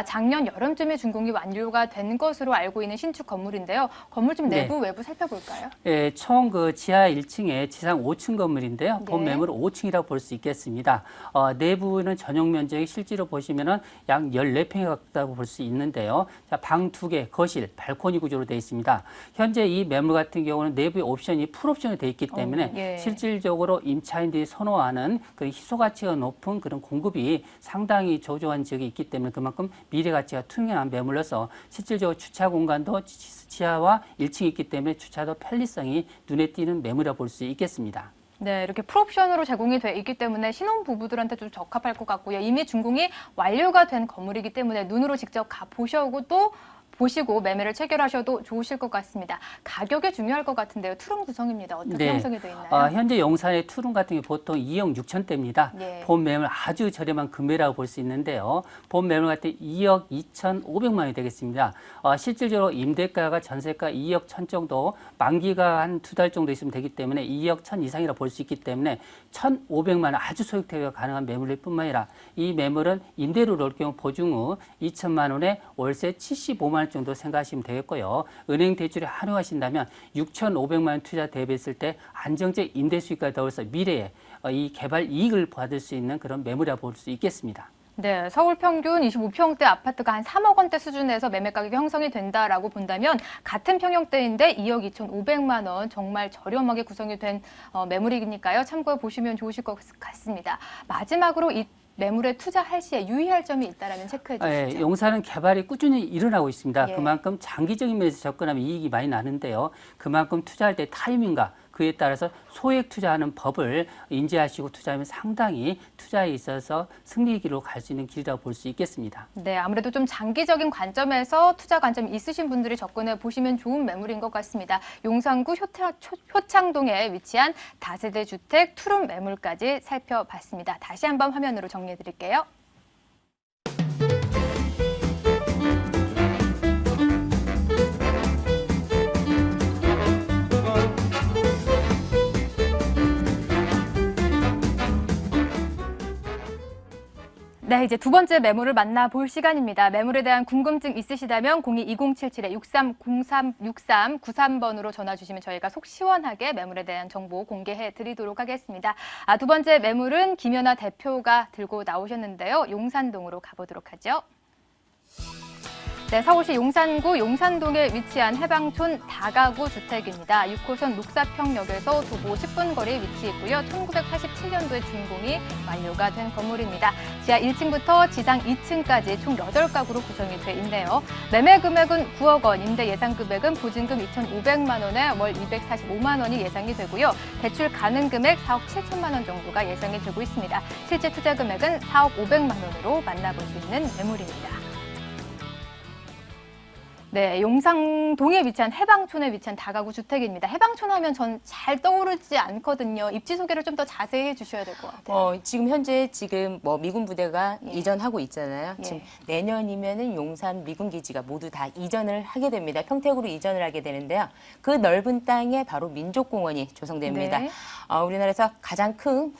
작년 여름쯤에 준공이 완료가 된 것으로 알고 있는 신축 건물인데요. 건물 좀 내부, 외부 살펴볼까요? 예, 총 그 지하 1층에 지상 5층 건물인데요. 본 네. 매물 5층이라고 볼 수 있겠습니다. 내부는 전용 면적이 실제로 보시면은 약 14평에 가깝다고 볼 수 있는데요. 자, 방 2개, 거실, 발코니 구조로 되어 있습니다. 현재 이 매물 같은 경우는 내부의 옵션이 풀옵션이 되어 있기 때문에 예. 실질적으로 임차인들이 선호하는 그 희소 가치가 높은 그런 공급이 상당히 조조한 지역이 있기 때문에 그만큼 미래 가치가 투명한 매물로서 실질적으로 주차 공간도 지하와 1층이 있기 때문에 주차도 편리성이 눈에 띄는 매물이라 볼 수 있겠습니다. 네, 이렇게 풀옵션으로 제공이 돼 있기 때문에 신혼부부들한테 좀 적합할 것 같고요. 이미 준공이 완료가 된 건물이기 때문에 눈으로 직접 가보셔고 또 보시고 매매를 체결하셔도 좋으실 것 같습니다. 가격이 중요할 것 같은데요. 투룸 구성입니다. 어떻게 네. 형성이 되어 있나요? 현재 용산의 투룸 같은 게 보통 2억 6천대입니다. 예. 본 매물 아주 저렴한 금매라고 볼 수 있는데요. 본 매물 같은 2억 2,500만 원이 되겠습니다. 실질적으로 임대가가 전세가 2억 1천 정도, 만기가 한 2달 정도 있으면 되기 때문에 2억 1천 이상이라 볼 수 있기 때문에 1,500만 원 아주 소액 대여가 가능한 매물일 뿐만 아니라 이 매물은 임대료로 올 경우 보증 후 2천만 원에 월세 75만 원 정도 생각하시면 되겠고요. 은행 대출에 활용하신다면 6,500만 원 투자 대비했을 때 안정적 임대 수익과 더불어서 미래에 이 개발 이익을 받을 수 있는 그런 매물이라 볼 수 있겠습니다. 네, 서울 평균 25평대 아파트가 한 3억 원대 수준에서 매매 가격이 형성이 된다라고 본다면 같은 평형대인데 2억 2,500만 원 정말 저렴하게 구성이 된 매물이니까요. 참고해 보시면 좋으실 것 같습니다. 마지막으로 이 매물에 투자할 시에 유의할 점이 있다면 체크해 주시죠. 용산은 개발이 꾸준히 일어나고 있습니다. 예. 그만큼 장기적인 면에서 접근하면 이익이 많이 나는데요. 그만큼 투자할 때 타이밍과 그에 따라서 소액 투자하는 법을 인지하시고 투자하면 상당히 투자에 있어서 승리기로 갈 수 있는 길이라고 볼 수 있겠습니다. 네, 아무래도 좀 장기적인 관점에서 투자 관점이 있으신 분들이 접근해 보시면 좋은 매물인 것 같습니다. 용산구 효창동에 위치한 다세대 주택 투룸 매물까지 살펴봤습니다. 다시 한번 화면으로 정리해 드릴게요. 네, 이제 두 번째 매물을 만나볼 시간입니다. 매물에 대한 궁금증 있으시다면 02-2077-6393번으로 전화 주시면 저희가 속 시원하게 매물에 대한 정보 공개해 드리도록 하겠습니다. 두 번째 매물은 김연아 대표가 들고 나오셨는데요. 용산동으로 가보도록 하죠. 네, 서울시 용산구 용산동에 위치한 해방촌 다가구 주택입니다. 6호선 녹사평역에서 도보 10분 거리에 위치해 있고요. 1987년도에 준공이 완료가 된 건물입니다. 지하 1층부터 지상 2층까지 총 8가구로 구성이 돼 있네요. 매매 금액은 9억 원, 임대 예상 금액은 보증금 2,500만 원에 월 245만 원이 예상이 되고요. 대출 가능 금액 4억 7천만 원 정도가 예상이 되고 있습니다. 실제 투자 금액은 4억 500만 원으로 만나볼 수 있는 매물입니다. 네, 용산동에 위치한 해방촌에 위치한 다가구 주택입니다. 해방촌 하면 전 잘 떠오르지 않거든요. 입지 소개를 좀 더 자세히 해주셔야 될 것 같아요. 지금 현재 미군 부대가 예. 이전하고 있잖아요. 예. 지금 내년이면은 용산 미군 기지가 모두 다 이전을 하게 됩니다. 평택으로 이전을 하게 되는데요. 그 넓은 땅에 바로 민족공원이 조성됩니다. 네. 우리나라에서 가장 큰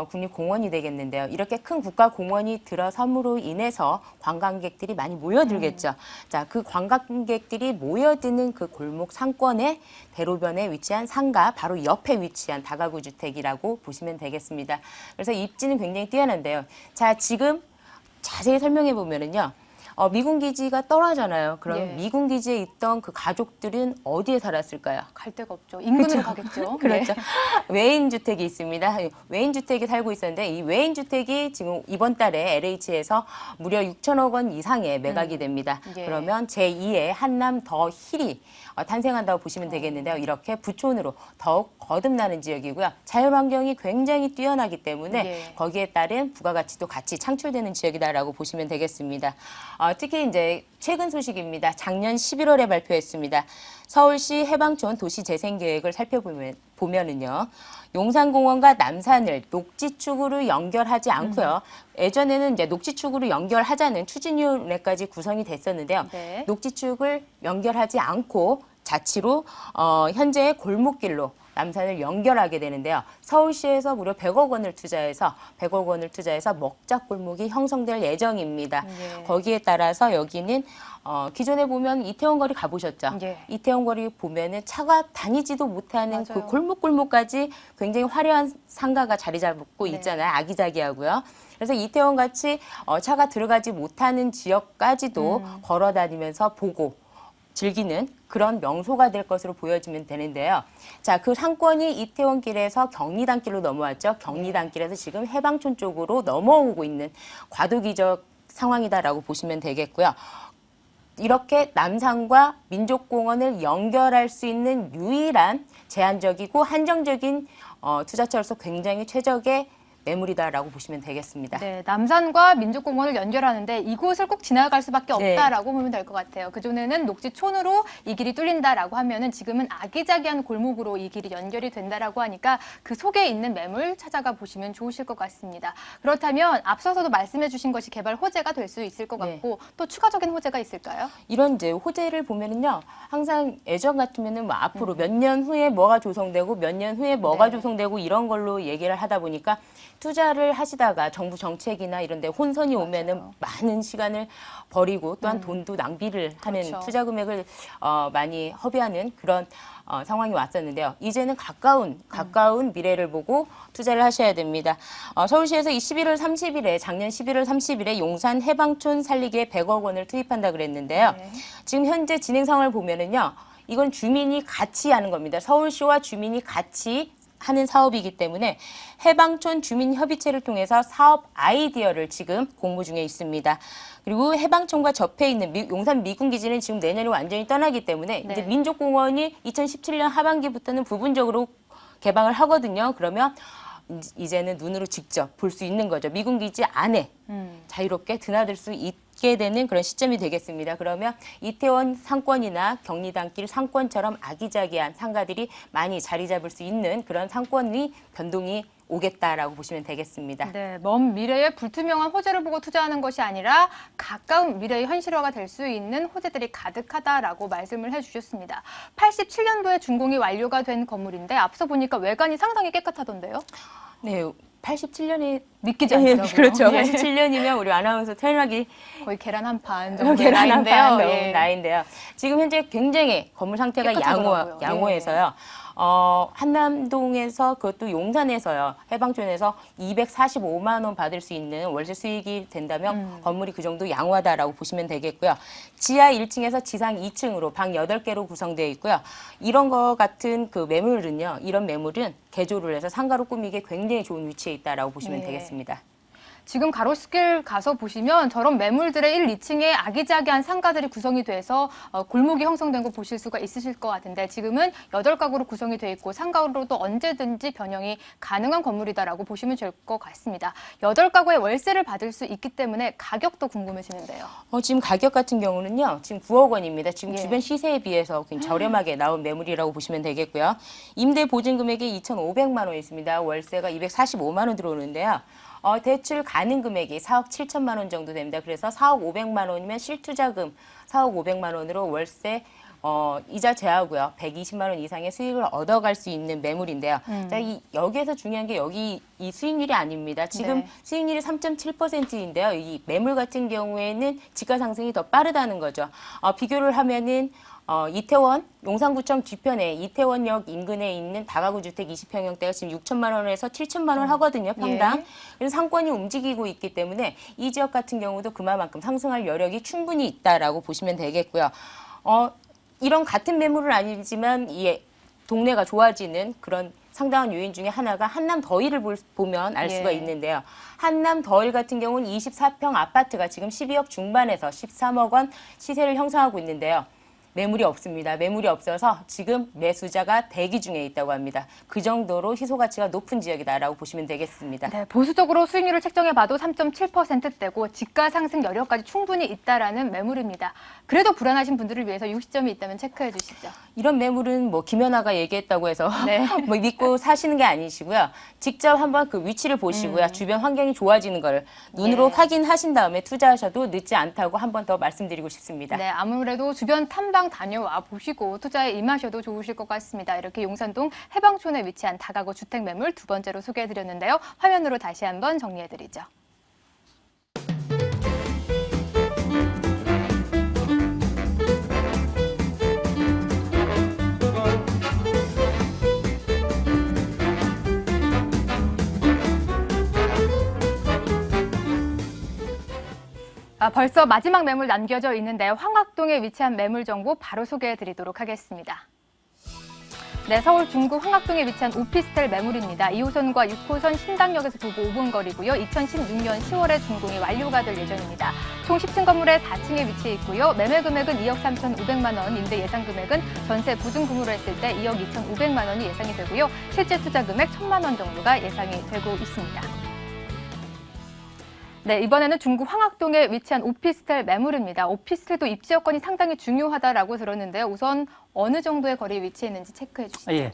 국립공원이 되겠는데요. 이렇게 큰 국가공원이 들어섬으로 인해서 관광객들이 많이 모여들겠죠. 자, 그 관광객들이 모여드는 그 골목 상권의 대로변에 위치한 상가 바로 옆에 위치한 다가구 주택이라고 보시면 되겠습니다. 그래서 입지는 굉장히 뛰어난데요. 자, 지금 자세히 설명해 보면은요. 미군 기지가 떠나잖아요. 그럼 예. 미군 기지에 있던 그 가족들은 어디에 살았을까요? 갈 데가 없죠. 인근으로 가겠죠. 그렇죠. 외인 주택이 있습니다. 외인 주택이 살고 있었는데 이 외인 주택이 지금 이번 달에 LH에서 무려 6천억 원 이상의 매각이 됩니다. 예. 그러면 제2의 한남 더 힐이 탄생한다고 보시면 되겠는데요. 이렇게 부촌으로 더욱 거듭나는 지역이고요. 자연환경이 굉장히 뛰어나기 때문에 예. 거기에 따른 부가가치도 같이 창출되는 지역이다라고 보시면 되겠습니다. 특히 이제 최근 소식입니다. 작년 11월에 발표했습니다. 서울시 해방촌 도시재생계획을 살펴보면은요. 용산공원과 남산을 녹지축으로 연결하지 않고요. 예전에는 이제 녹지축으로 연결하자는 추진위원회까지 구성이 됐었는데요. 네. 녹지축을 연결하지 않고 자치로 현재 골목길로 남산을 연결하게 되는데요. 서울시에서 무려 100억 원을 투자해서 먹자골목이 형성될 예정입니다. 예. 거기에 따라서 여기는 기존에 보면 이태원 거리 가보셨죠? 예. 이태원 거리 보면은 차가 다니지도 못하는 그 맞아요. 골목골목까지 굉장히 화려한 상가가 자리 잡고 네. 있잖아요. 아기자기하고요. 그래서 이태원 같이 차가 들어가지 못하는 지역까지도 걸어 다니면서 보고 즐기는 그런 명소가 될 것으로 보여지면 되는데요. 자, 그 상권이 이태원길에서 경리단길로 넘어왔죠. 경리단길에서 지금 해방촌 쪽으로 넘어오고 있는 과도기적 상황이다라고 보시면 되겠고요. 이렇게 남산과 민족공원을 연결할 수 있는 유일한 제한적이고 한정적인 투자처로서 굉장히 최적의 매물이다라고 보시면 되겠습니다. 네, 남산과 민족공원을 연결하는데 이곳을 꼭 지나갈 수밖에 네. 없다라고 보면 될 것 같아요. 그전에는 녹지촌으로 이 길이 뚫린다라고 하면은 지금은 아기자기한 골목으로 이 길이 연결이 된다라고 하니까 그 속에 있는 매물 찾아가 보시면 좋으실 것 같습니다. 그렇다면 앞서서도 말씀해 주신 것이 개발 호재가 될 수 있을 것 같고 또 추가적인 호재가 있을까요? 이런 이제 호재를 보면은요, 항상 예전 같으면은 뭐 앞으로 몇 년 후에 뭐가 조성되고 몇 년 후에 뭐가 네. 조성되고 이런 걸로 얘기를 하다 보니까 투자를 하시다가 정부 정책이나 이런 데 혼선이 오면은 많은 시간을 버리고 또한 돈도 낭비를 하는 그렇죠. 투자 금액을 많이 허비하는 그런 상황이 왔었는데요. 이제는 가까운 미래를 보고 투자를 하셔야 됩니다. 서울시에서 이 11월 30일에 작년 11월 30일에 용산 해방촌 살리기에 100억 원을 투입한다 그랬는데요. 네. 지금 현재 진행 상황을 보면은요. 이건 주민이 같이 하는 겁니다. 서울시와 주민이 같이 하는 사업이기 때문에 해방촌 주민협의체를 통해서 사업 아이디어를 지금 공모 중에 있습니다. 그리고 해방촌과 접해 있는 용산 미군기지는 지금 내년에 완전히 떠나기 때문에 네. 이제 민족공원이 2017년 하반기부터는 부분적으로 개방을 하거든요. 그러면 이제는 눈으로 직접 볼 수 있는 거죠. 미군기지 안에 자유롭게 드나들 수 있게 되는 그런 시점이 되겠습니다. 그러면 이태원 상권이나 경리단길 상권처럼 아기자기한 상가들이 많이 자리 잡을 수 있는 그런 상권이 변동이 오겠다라고 보시면 되겠습니다. 네, 먼 미래의 불투명한 호재를 보고 투자하는 것이 아니라 가까운 미래의 현실화가 될 수 있는 호재들이 가득하다라고 말씀을 해주셨습니다. 87년도에 준공이 완료가 된 건물인데 앞서 보니까 외관이 상당히 깨끗하던데요. 네, 87년에 믿기지 않더라고요. 그렇죠. 예. 87년이면 우리 아나운서 태어나기 거의 계란 한 판 정도 계란 한 나이인데요. 판 예. 나이인데요. 지금 현재 굉장히 건물 상태가 깨끗하더라고요. 양호해서요. 한남동에서 그것도 용산에서요. 해방촌에서 245만 원 받을 수 있는 월세 수익이 된다면 건물이 그 정도 양호하다라고 보시면 되겠고요. 지하 1층에서 지상 2층으로 방 8개로 구성되어 있고요. 이런 거 같은 그 매물은요. 이런 매물은 개조를 해서 상가로 꾸미기에 굉장히 좋은 위치에 있다라고 보시면 네. 되겠습니다. 지금 가로수길 가서 보시면 저런 매물들의 1, 2층에 아기자기한 상가들이 구성이 돼서 골목이 형성된 거 보실 수가 있으실 것 같은데 지금은 8가구로 구성이 돼 있고 상가로도 언제든지 변형이 가능한 건물이다라고 보시면 될 것 같습니다. 8가구의 월세를 받을 수 있기 때문에 가격도 궁금해지는데요. 지금 가격 같은 경우는요. 지금 9억 원입니다. 지금 예. 주변 시세에 비해서 굉장히 저렴하게 나온 매물이라고 보시면 되겠고요. 임대 보증 금액이 2,500만 원 있습니다. 월세가 245만 원 들어오는데요. 대출 가능 금액이 4억 7천만 원 정도 됩니다. 그래서 4억 500만 원이면 실투자금 4억 500만 원으로 월세 이자 제하고요. 120만 원 이상의 수익을 얻어갈 수 있는 매물인데요. 자, 여기에서 중요한 게 여기 이 수익률이 아닙니다. 지금 네. 수익률이 3.7%인데요. 이 매물 같은 경우에는 지가 상승이 더 빠르다는 거죠. 비교를 하면은 이태원 용산구청 뒤편에 이태원역 인근에 있는 다가구 주택 20평형대가 지금 6천만 원에서 7천만 원 하거든요, 평당. 예. 그래서 상권이 움직이고 있기 때문에 이 지역 같은 경우도 그만큼 상승할 여력이 충분히 있다라고 보시면 되겠고요. 이런 같은 매물은 아니지만 이 동네가 좋아지는 그런 상당한 요인 중에 하나가 한남 더힐을 보면 알 수가 예. 있는데요. 한남 더힐 같은 경우는 24평 아파트가 지금 12억 중반에서 13억 원 시세를 형성하고 있는데요. 매물이 없습니다. 매물이 없어서 지금 매수자가 대기 중에 있다고 합니다. 그 정도로 희소 가치가 높은 지역이다라고 보시면 되겠습니다. 네, 보수적으로 수익률을 책정해봐도 3.7%대고 지가 상승 여력까지 충분히 있다라는 매물입니다. 그래도 불안하신 분들을 위해서 유시점이 있다면 체크해 주시죠. 이런 매물은 뭐 김연아가 얘기했다고 해서 네. 뭐 믿고 사시는 게 아니시고요. 직접 한번 그 위치를 보시고요. 주변 환경이 좋아지는 걸 눈으로 예. 확인하신 다음에 투자하셔도 늦지 않다고 한 번 더 말씀드리고 싶습니다. 네, 아무래도 주변 탐방 다녀와 보시고 투자에 임하셔도 좋으실 것 같습니다. 이렇게 용산동 해방촌에 위치한 다가구 주택 매물 두 번째로 소개해드렸는데요. 화면으로 다시 한번 정리해드리죠. 벌써 마지막 매물 남겨져 있는데 황학동에 위치한 매물 정보 바로 소개해드리도록 하겠습니다. 네, 서울 중구 황학동에 위치한 오피스텔 매물입니다. 2호선과 6호선 신당역에서 도보 5분 거리고요. 2016년 10월에 준공이 완료가 될 예정입니다. 총 10층 건물의 4층에 위치해 있고요. 매매 금액은 2억 3,500만 원, 임대 예상 금액은 전세 보증금으로 했을 때 2억 2,500만 원이 예상이 되고요. 실제 투자 금액 1,000만 원 정도가 예상이 되고 있습니다. 네, 이번에는 중구 황학동에 위치한 오피스텔 매물입니다. 오피스텔도 입지 여건이 상당히 중요하다라고 들었는데요. 우선 어느 정도의 거리에 위치해 있는지 체크해 주시죠. 예.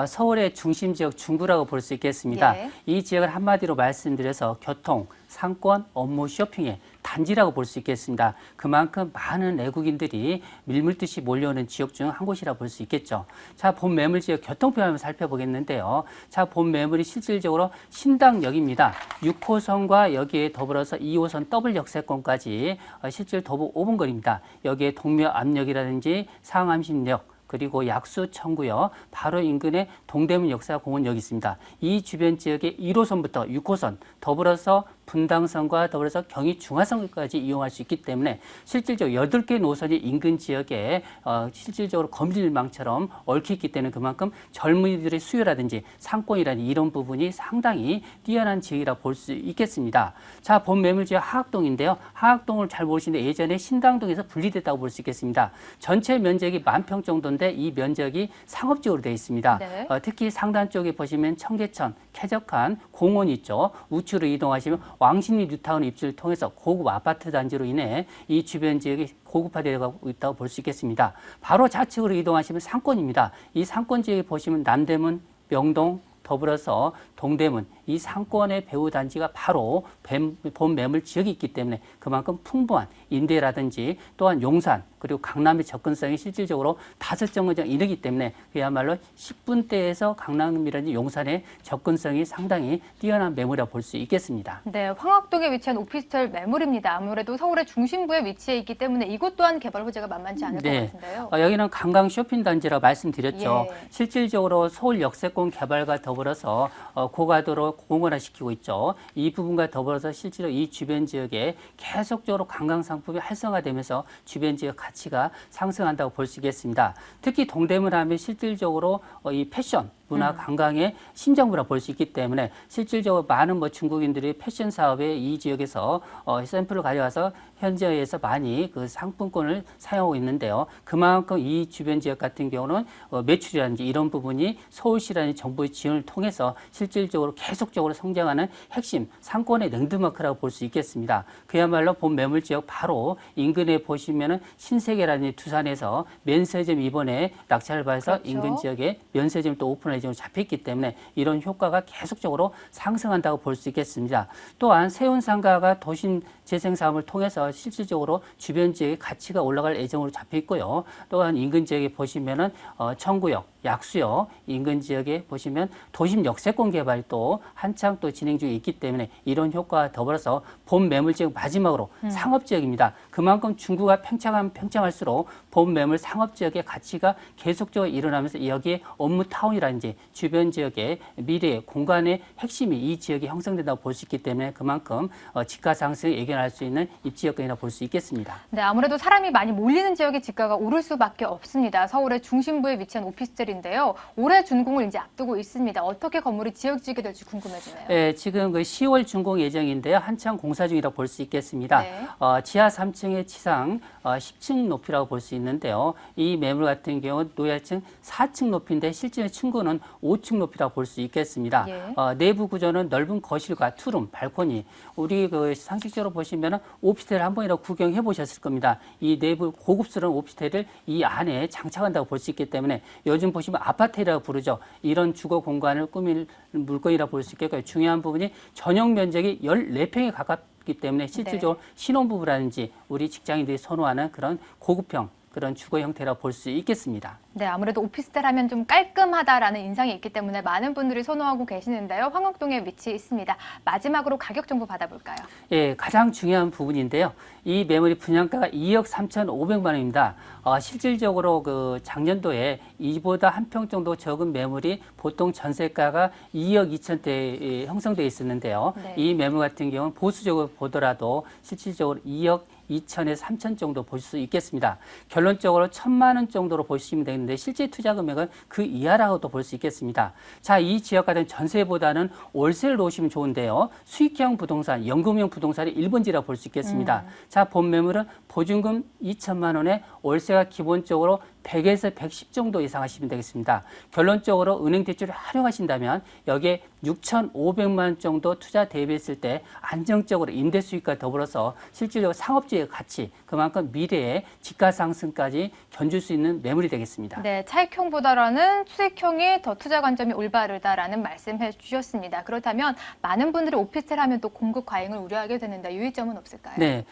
서울의 중심 지역 중구라고 볼 수 있겠습니다. 예. 이 지역을 한마디로 말씀드려서 교통, 상권, 업무, 쇼핑의 단지라고 볼 수 있겠습니다. 그만큼 많은 외국인들이 밀물듯이 몰려오는 지역 중 한 곳이라 볼 수 있겠죠. 자, 본 매물 지역 교통표 한번 살펴보겠는데요. 자, 본 매물이 실질적으로 신당역입니다. 6호선과 여기에 더불어서 2호선 더블 역세권까지 실질 도보 5분 거리입니다. 여기에 동묘암역이라든지 상암신역, 그리고 약수 청구역, 바로 인근에 동대문 역사공원역이 있습니다. 이 주변 지역의 1호선부터 6호선, 더불어서 분당선과 더불어서 경의중화선까지 이용할 수 있기 때문에 실질적으로 8개 노선이 인근 지역에 실질적으로 검질망처럼 얽혀 있기 때문에 그만큼 젊은이들의 수요라든지 상권이라든지 이런 부분이 상당히 뛰어난 지역이라 볼 수 있겠습니다. 자, 본 매물 지역 하학동인데요. 하학동을 잘 모르시는데 예전에 신당동에서 분리됐다고 볼 수 있겠습니다. 전체 면적이 10,000평 정도인데 이 면적이 상업지역으로 되어 있습니다. 네. 특히 상단 쪽에 보시면 청계천, 쾌적한 공원이 있죠. 우측으로 이동하시면 왕십리 뉴타운 입지를 통해서 고급 아파트 단지로 인해 이 주변 지역이 고급화되어 있다고 볼 수 있겠습니다. 바로 좌측으로 이동하시면 상권입니다. 이 상권 지역에 보시면 남대문, 명동, 더불어서 동대문, 이 상권의 배후 단지가 바로 본 매물 지역이 있기 때문에 그만큼 풍부한 임대라든지 또한 용산 그리고 강남의 접근성이 실질적으로 5정거장 이르기 때문에 그야말로 10분대에서 강남이라든지 용산의 접근성이 상당히 뛰어난 매물이라고 볼 수 있겠습니다. 네, 황학동에 위치한 오피스텔 매물입니다. 아무래도 서울의 중심부에 위치해 있기 때문에 이곳 또한 개발 호재가 만만치 않을 것 같은데요. 여기는 관광 쇼핑 단지라고 말씀드렸죠. 예. 실질적으로 서울 역세권 개발과 더불어서 고가도로 공원화시키고 있죠. 이 부분과 더불어서 실제로 이 주변 지역에 계속적으로 관광 상품이 활성화되면서 주변 지역 가치가 상승한다고 볼 수 있겠습니다. 특히 동대문 하면 실질적으로 이 패션 문화 관광의 심장부라 볼 수 있기 때문에 실질적으로 많은 중국인들이 패션 사업에 이 지역에서 샘플을 가져와서 현지에서 많이 그 상품권을 사용하고 있는데요. 그만큼 이 주변 지역 같은 경우는 매출이라든지 이런 부분이 서울시라는 정부의 지원을 통해서 실질적으로 계속적으로 성장하는 핵심 상권의 랜드마크라고 볼 수 있겠습니다. 그야말로 본 매물 지역 바로 인근에 보시면은 신세계라든지 두산에서 면세점 이번에 낙찰을 받아서 그렇죠. 인근 지역에 면세점 또 오픈할 예정으로 잡혔기 때문에 이런 효과가 계속적으로 상승한다고 볼 수 있겠습니다. 또한 세운상가가 도심 재생 사업을 통해서 실질적으로 주변 지역의 가치가 올라갈 예정으로 잡혀 있고요. 또한 인근 지역에 보시면은 청구역, 약수역, 인근 지역에 보시면 도심 역세권 개발이 또 한창 또 진행 중에 있기 때문에 이런 효과와 더불어서 본 매물 지역 마지막으로 상업 지역입니다. 그만큼 중구가 팽창하면 팽창할수록 본 매물 상업 지역의 가치가 계속적으로 일어나면서 여기에 업무 타운이라든지 주변 지역의 미래의 공간의 핵심이 이 지역에 형성된다고 볼 수 있기 때문에 그만큼 집가 상승을 예견할 수 있는 입지 여건이라 볼 수 있겠습니다. 네, 아무래도 사람이 많이 몰리는 지역의 지가가 오를 수밖에 없습니다. 서울의 중심부에 위치한 오피스텔인데요. 올해 준공을 이제 앞두고 있습니다. 어떻게 건물이 지어지게 될지 궁금해지네요. 네, 지금 그 10월 준공 예정인데요. 한창 공사 중이라고 볼 수 있겠습니다. 네. 지하 3층의 지상 10층 높이라고 볼 수 있는데요. 이 매물 같은 경우는 노야층 4층 높이인데 실제 층고는 5층 높이라고 볼 수 있겠습니다. 예. 내부 구조는 넓은 거실과 투룸, 발코니. 우리 그 상식적으로 보시면 오피스텔 한 번이라도 구경해 보셨을 겁니다. 이 내부 고급스러운 오피스텔을 이 안에 장착한다고 볼 수 있기 때문에 요즘 보시면 아파트라고 부르죠. 이런 주거 공간을 꾸밀 물건이라고 볼 수 있겠고요. 중요한 부분이 전용 면적이 14평에 가깝기 때문에 실질적으로 신혼부부라든지 우리 직장인들이 선호하는 그런 고급형 그런 주거 형태라고 볼 수 있겠습니다. 네, 아무래도 오피스텔 하면 좀 깔끔하다라는 인상이 있기 때문에 많은 분들이 선호하고 계시는데요. 황학동에 위치해 있습니다. 마지막으로 가격 정보 받아볼까요? 예, 가장 중요한 부분인데요. 이 매물이 분양가가 2억 3,500만 원입니다. 실질적으로 그 작년도에 이보다 한 평 정도 적은 매물이 보통 전세가가 2억 2천대 형성되어 있었는데요. 네. 이 매물 같은 경우는 보수적으로 보더라도 실질적으로 2억 2천에서 3천 정도 볼 수 있겠습니다. 결론적으로 1,000만 원 정도로 보시면 되는데 실제 투자 금액은 그 이하라고도 볼 수 있겠습니다. 자, 이 지역 같은 전세보다는 월세를 놓으시면 좋은데요. 수익형 부동산, 연금형 부동산이 1번지라고 볼 수 있겠습니다. 자, 본 매물은 보증금 2천만 원에 월세가 기본적으로 100에서 110 정도 예상하시면 되겠습니다. 결론적으로 은행 대출을 활용하신다면 여기에 6,500만 원 정도 투자 대비했을 때 안정적으로 임대 수익과 더불어서 실질적으로 상업지의 가치, 그만큼 미래의 집가 상승까지 견줄 수 있는 매물이 되겠습니다. 네, 차익형보다는 수익형이 더 투자 관점이 올바르다라는 말씀해 주셨습니다. 그렇다면 많은 분들이 오피스텔 하면 또 공급 과잉을 우려하게 되는데 유의점은 없을까요? 네,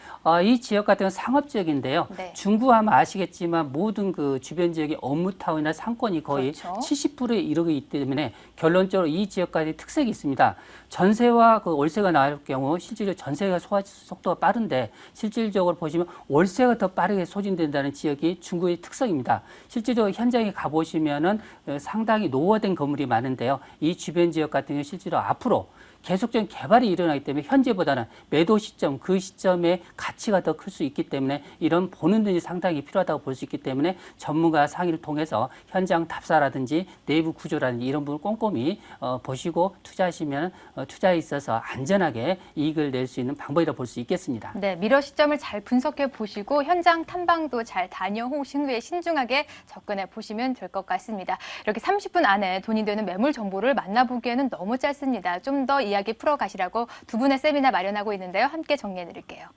이 지역 같은 경우는 상업 지역인데요. 네. 중구하면 아시겠지만 모든 그 주변 지역의 업무타운이나 상권이 거의 그렇죠. 70%에 이르기 때문에 결론적으로 이 지역까지 특색이 있습니다. 전세와 그 월세가 나올 경우 실질적으로 전세가 소화 속도가 빠른데 실질적으로 보시면 월세가 더 빠르게 소진된다는 지역이 중구의 특성입니다. 실질적으로 현장에 가보시면은 상당히 노후화된 건물이 많은데요. 이 주변 지역 같은 경우 실제로 앞으로 계속적인 개발이 일어나기 때문에 현재보다는 매도 시점, 그 시점의 가치가 더 클 수 있기 때문에 이런 보는 눈이 상당히 필요하다고 볼 수 있기 때문에 전문가 상의를 통해서 현장 답사라든지 내부 구조라든지 이런 부분을 꼼꼼히 보시고 투자하시면 투자에 있어서 안전하게 이익을 낼 수 있는 방법이라고 볼 수 있겠습니다. 네, 미러 시점을 잘 분석해 보시고 현장 탐방도 잘 다녀오신 후에 신중하게 접근해 보시면 될 것 같습니다. 이렇게 30분 안에 돈이 되는 매물 정보를 만나보기에는 너무 짧습니다. 좀 더 이야기 풀어가시라고 두 분의 세미나 마련하고 있는데요. 함께 정리해 드릴게요.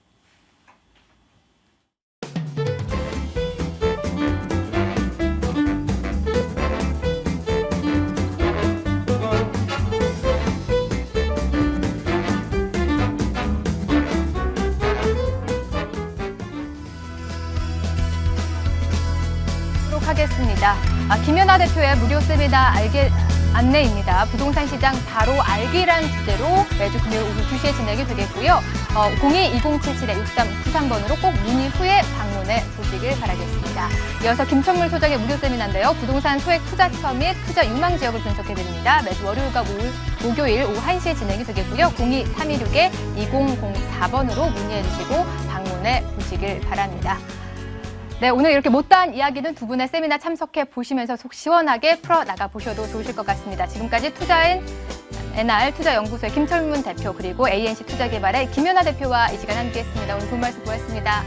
하겠습니다. 김연아 대표의 무료 세미나 안내입니다. 부동산 시장 바로 알기란 주제로 매주 금요일 오후 2시에 진행이 되겠고요. 02-2077-6393번으로 꼭 문의 후에 방문해 보시길 바라겠습니다. 이어서 김천물 소장의 무료 세미나인데요. 부동산 소액 투자처 및 투자 유망 지역을 분석해드립니다. 매주 월요일과 목요일 오후 1시에 진행이 되겠고요. 02-316-2004번으로 문의해 주시고 방문해 보시길 바랍니다. 네, 오늘 이렇게 못다한 이야기는 두 분의 세미나 참석해 보시면서 속 시원하게 풀어나가 보셔도 좋으실 것 같습니다. 지금까지 투자인 NR 투자연구소의 김철문 대표 그리고 ANC 투자개발의 김연아 대표와 이 시간 함께했습니다. 오늘 돈 말씀 고맙습니다.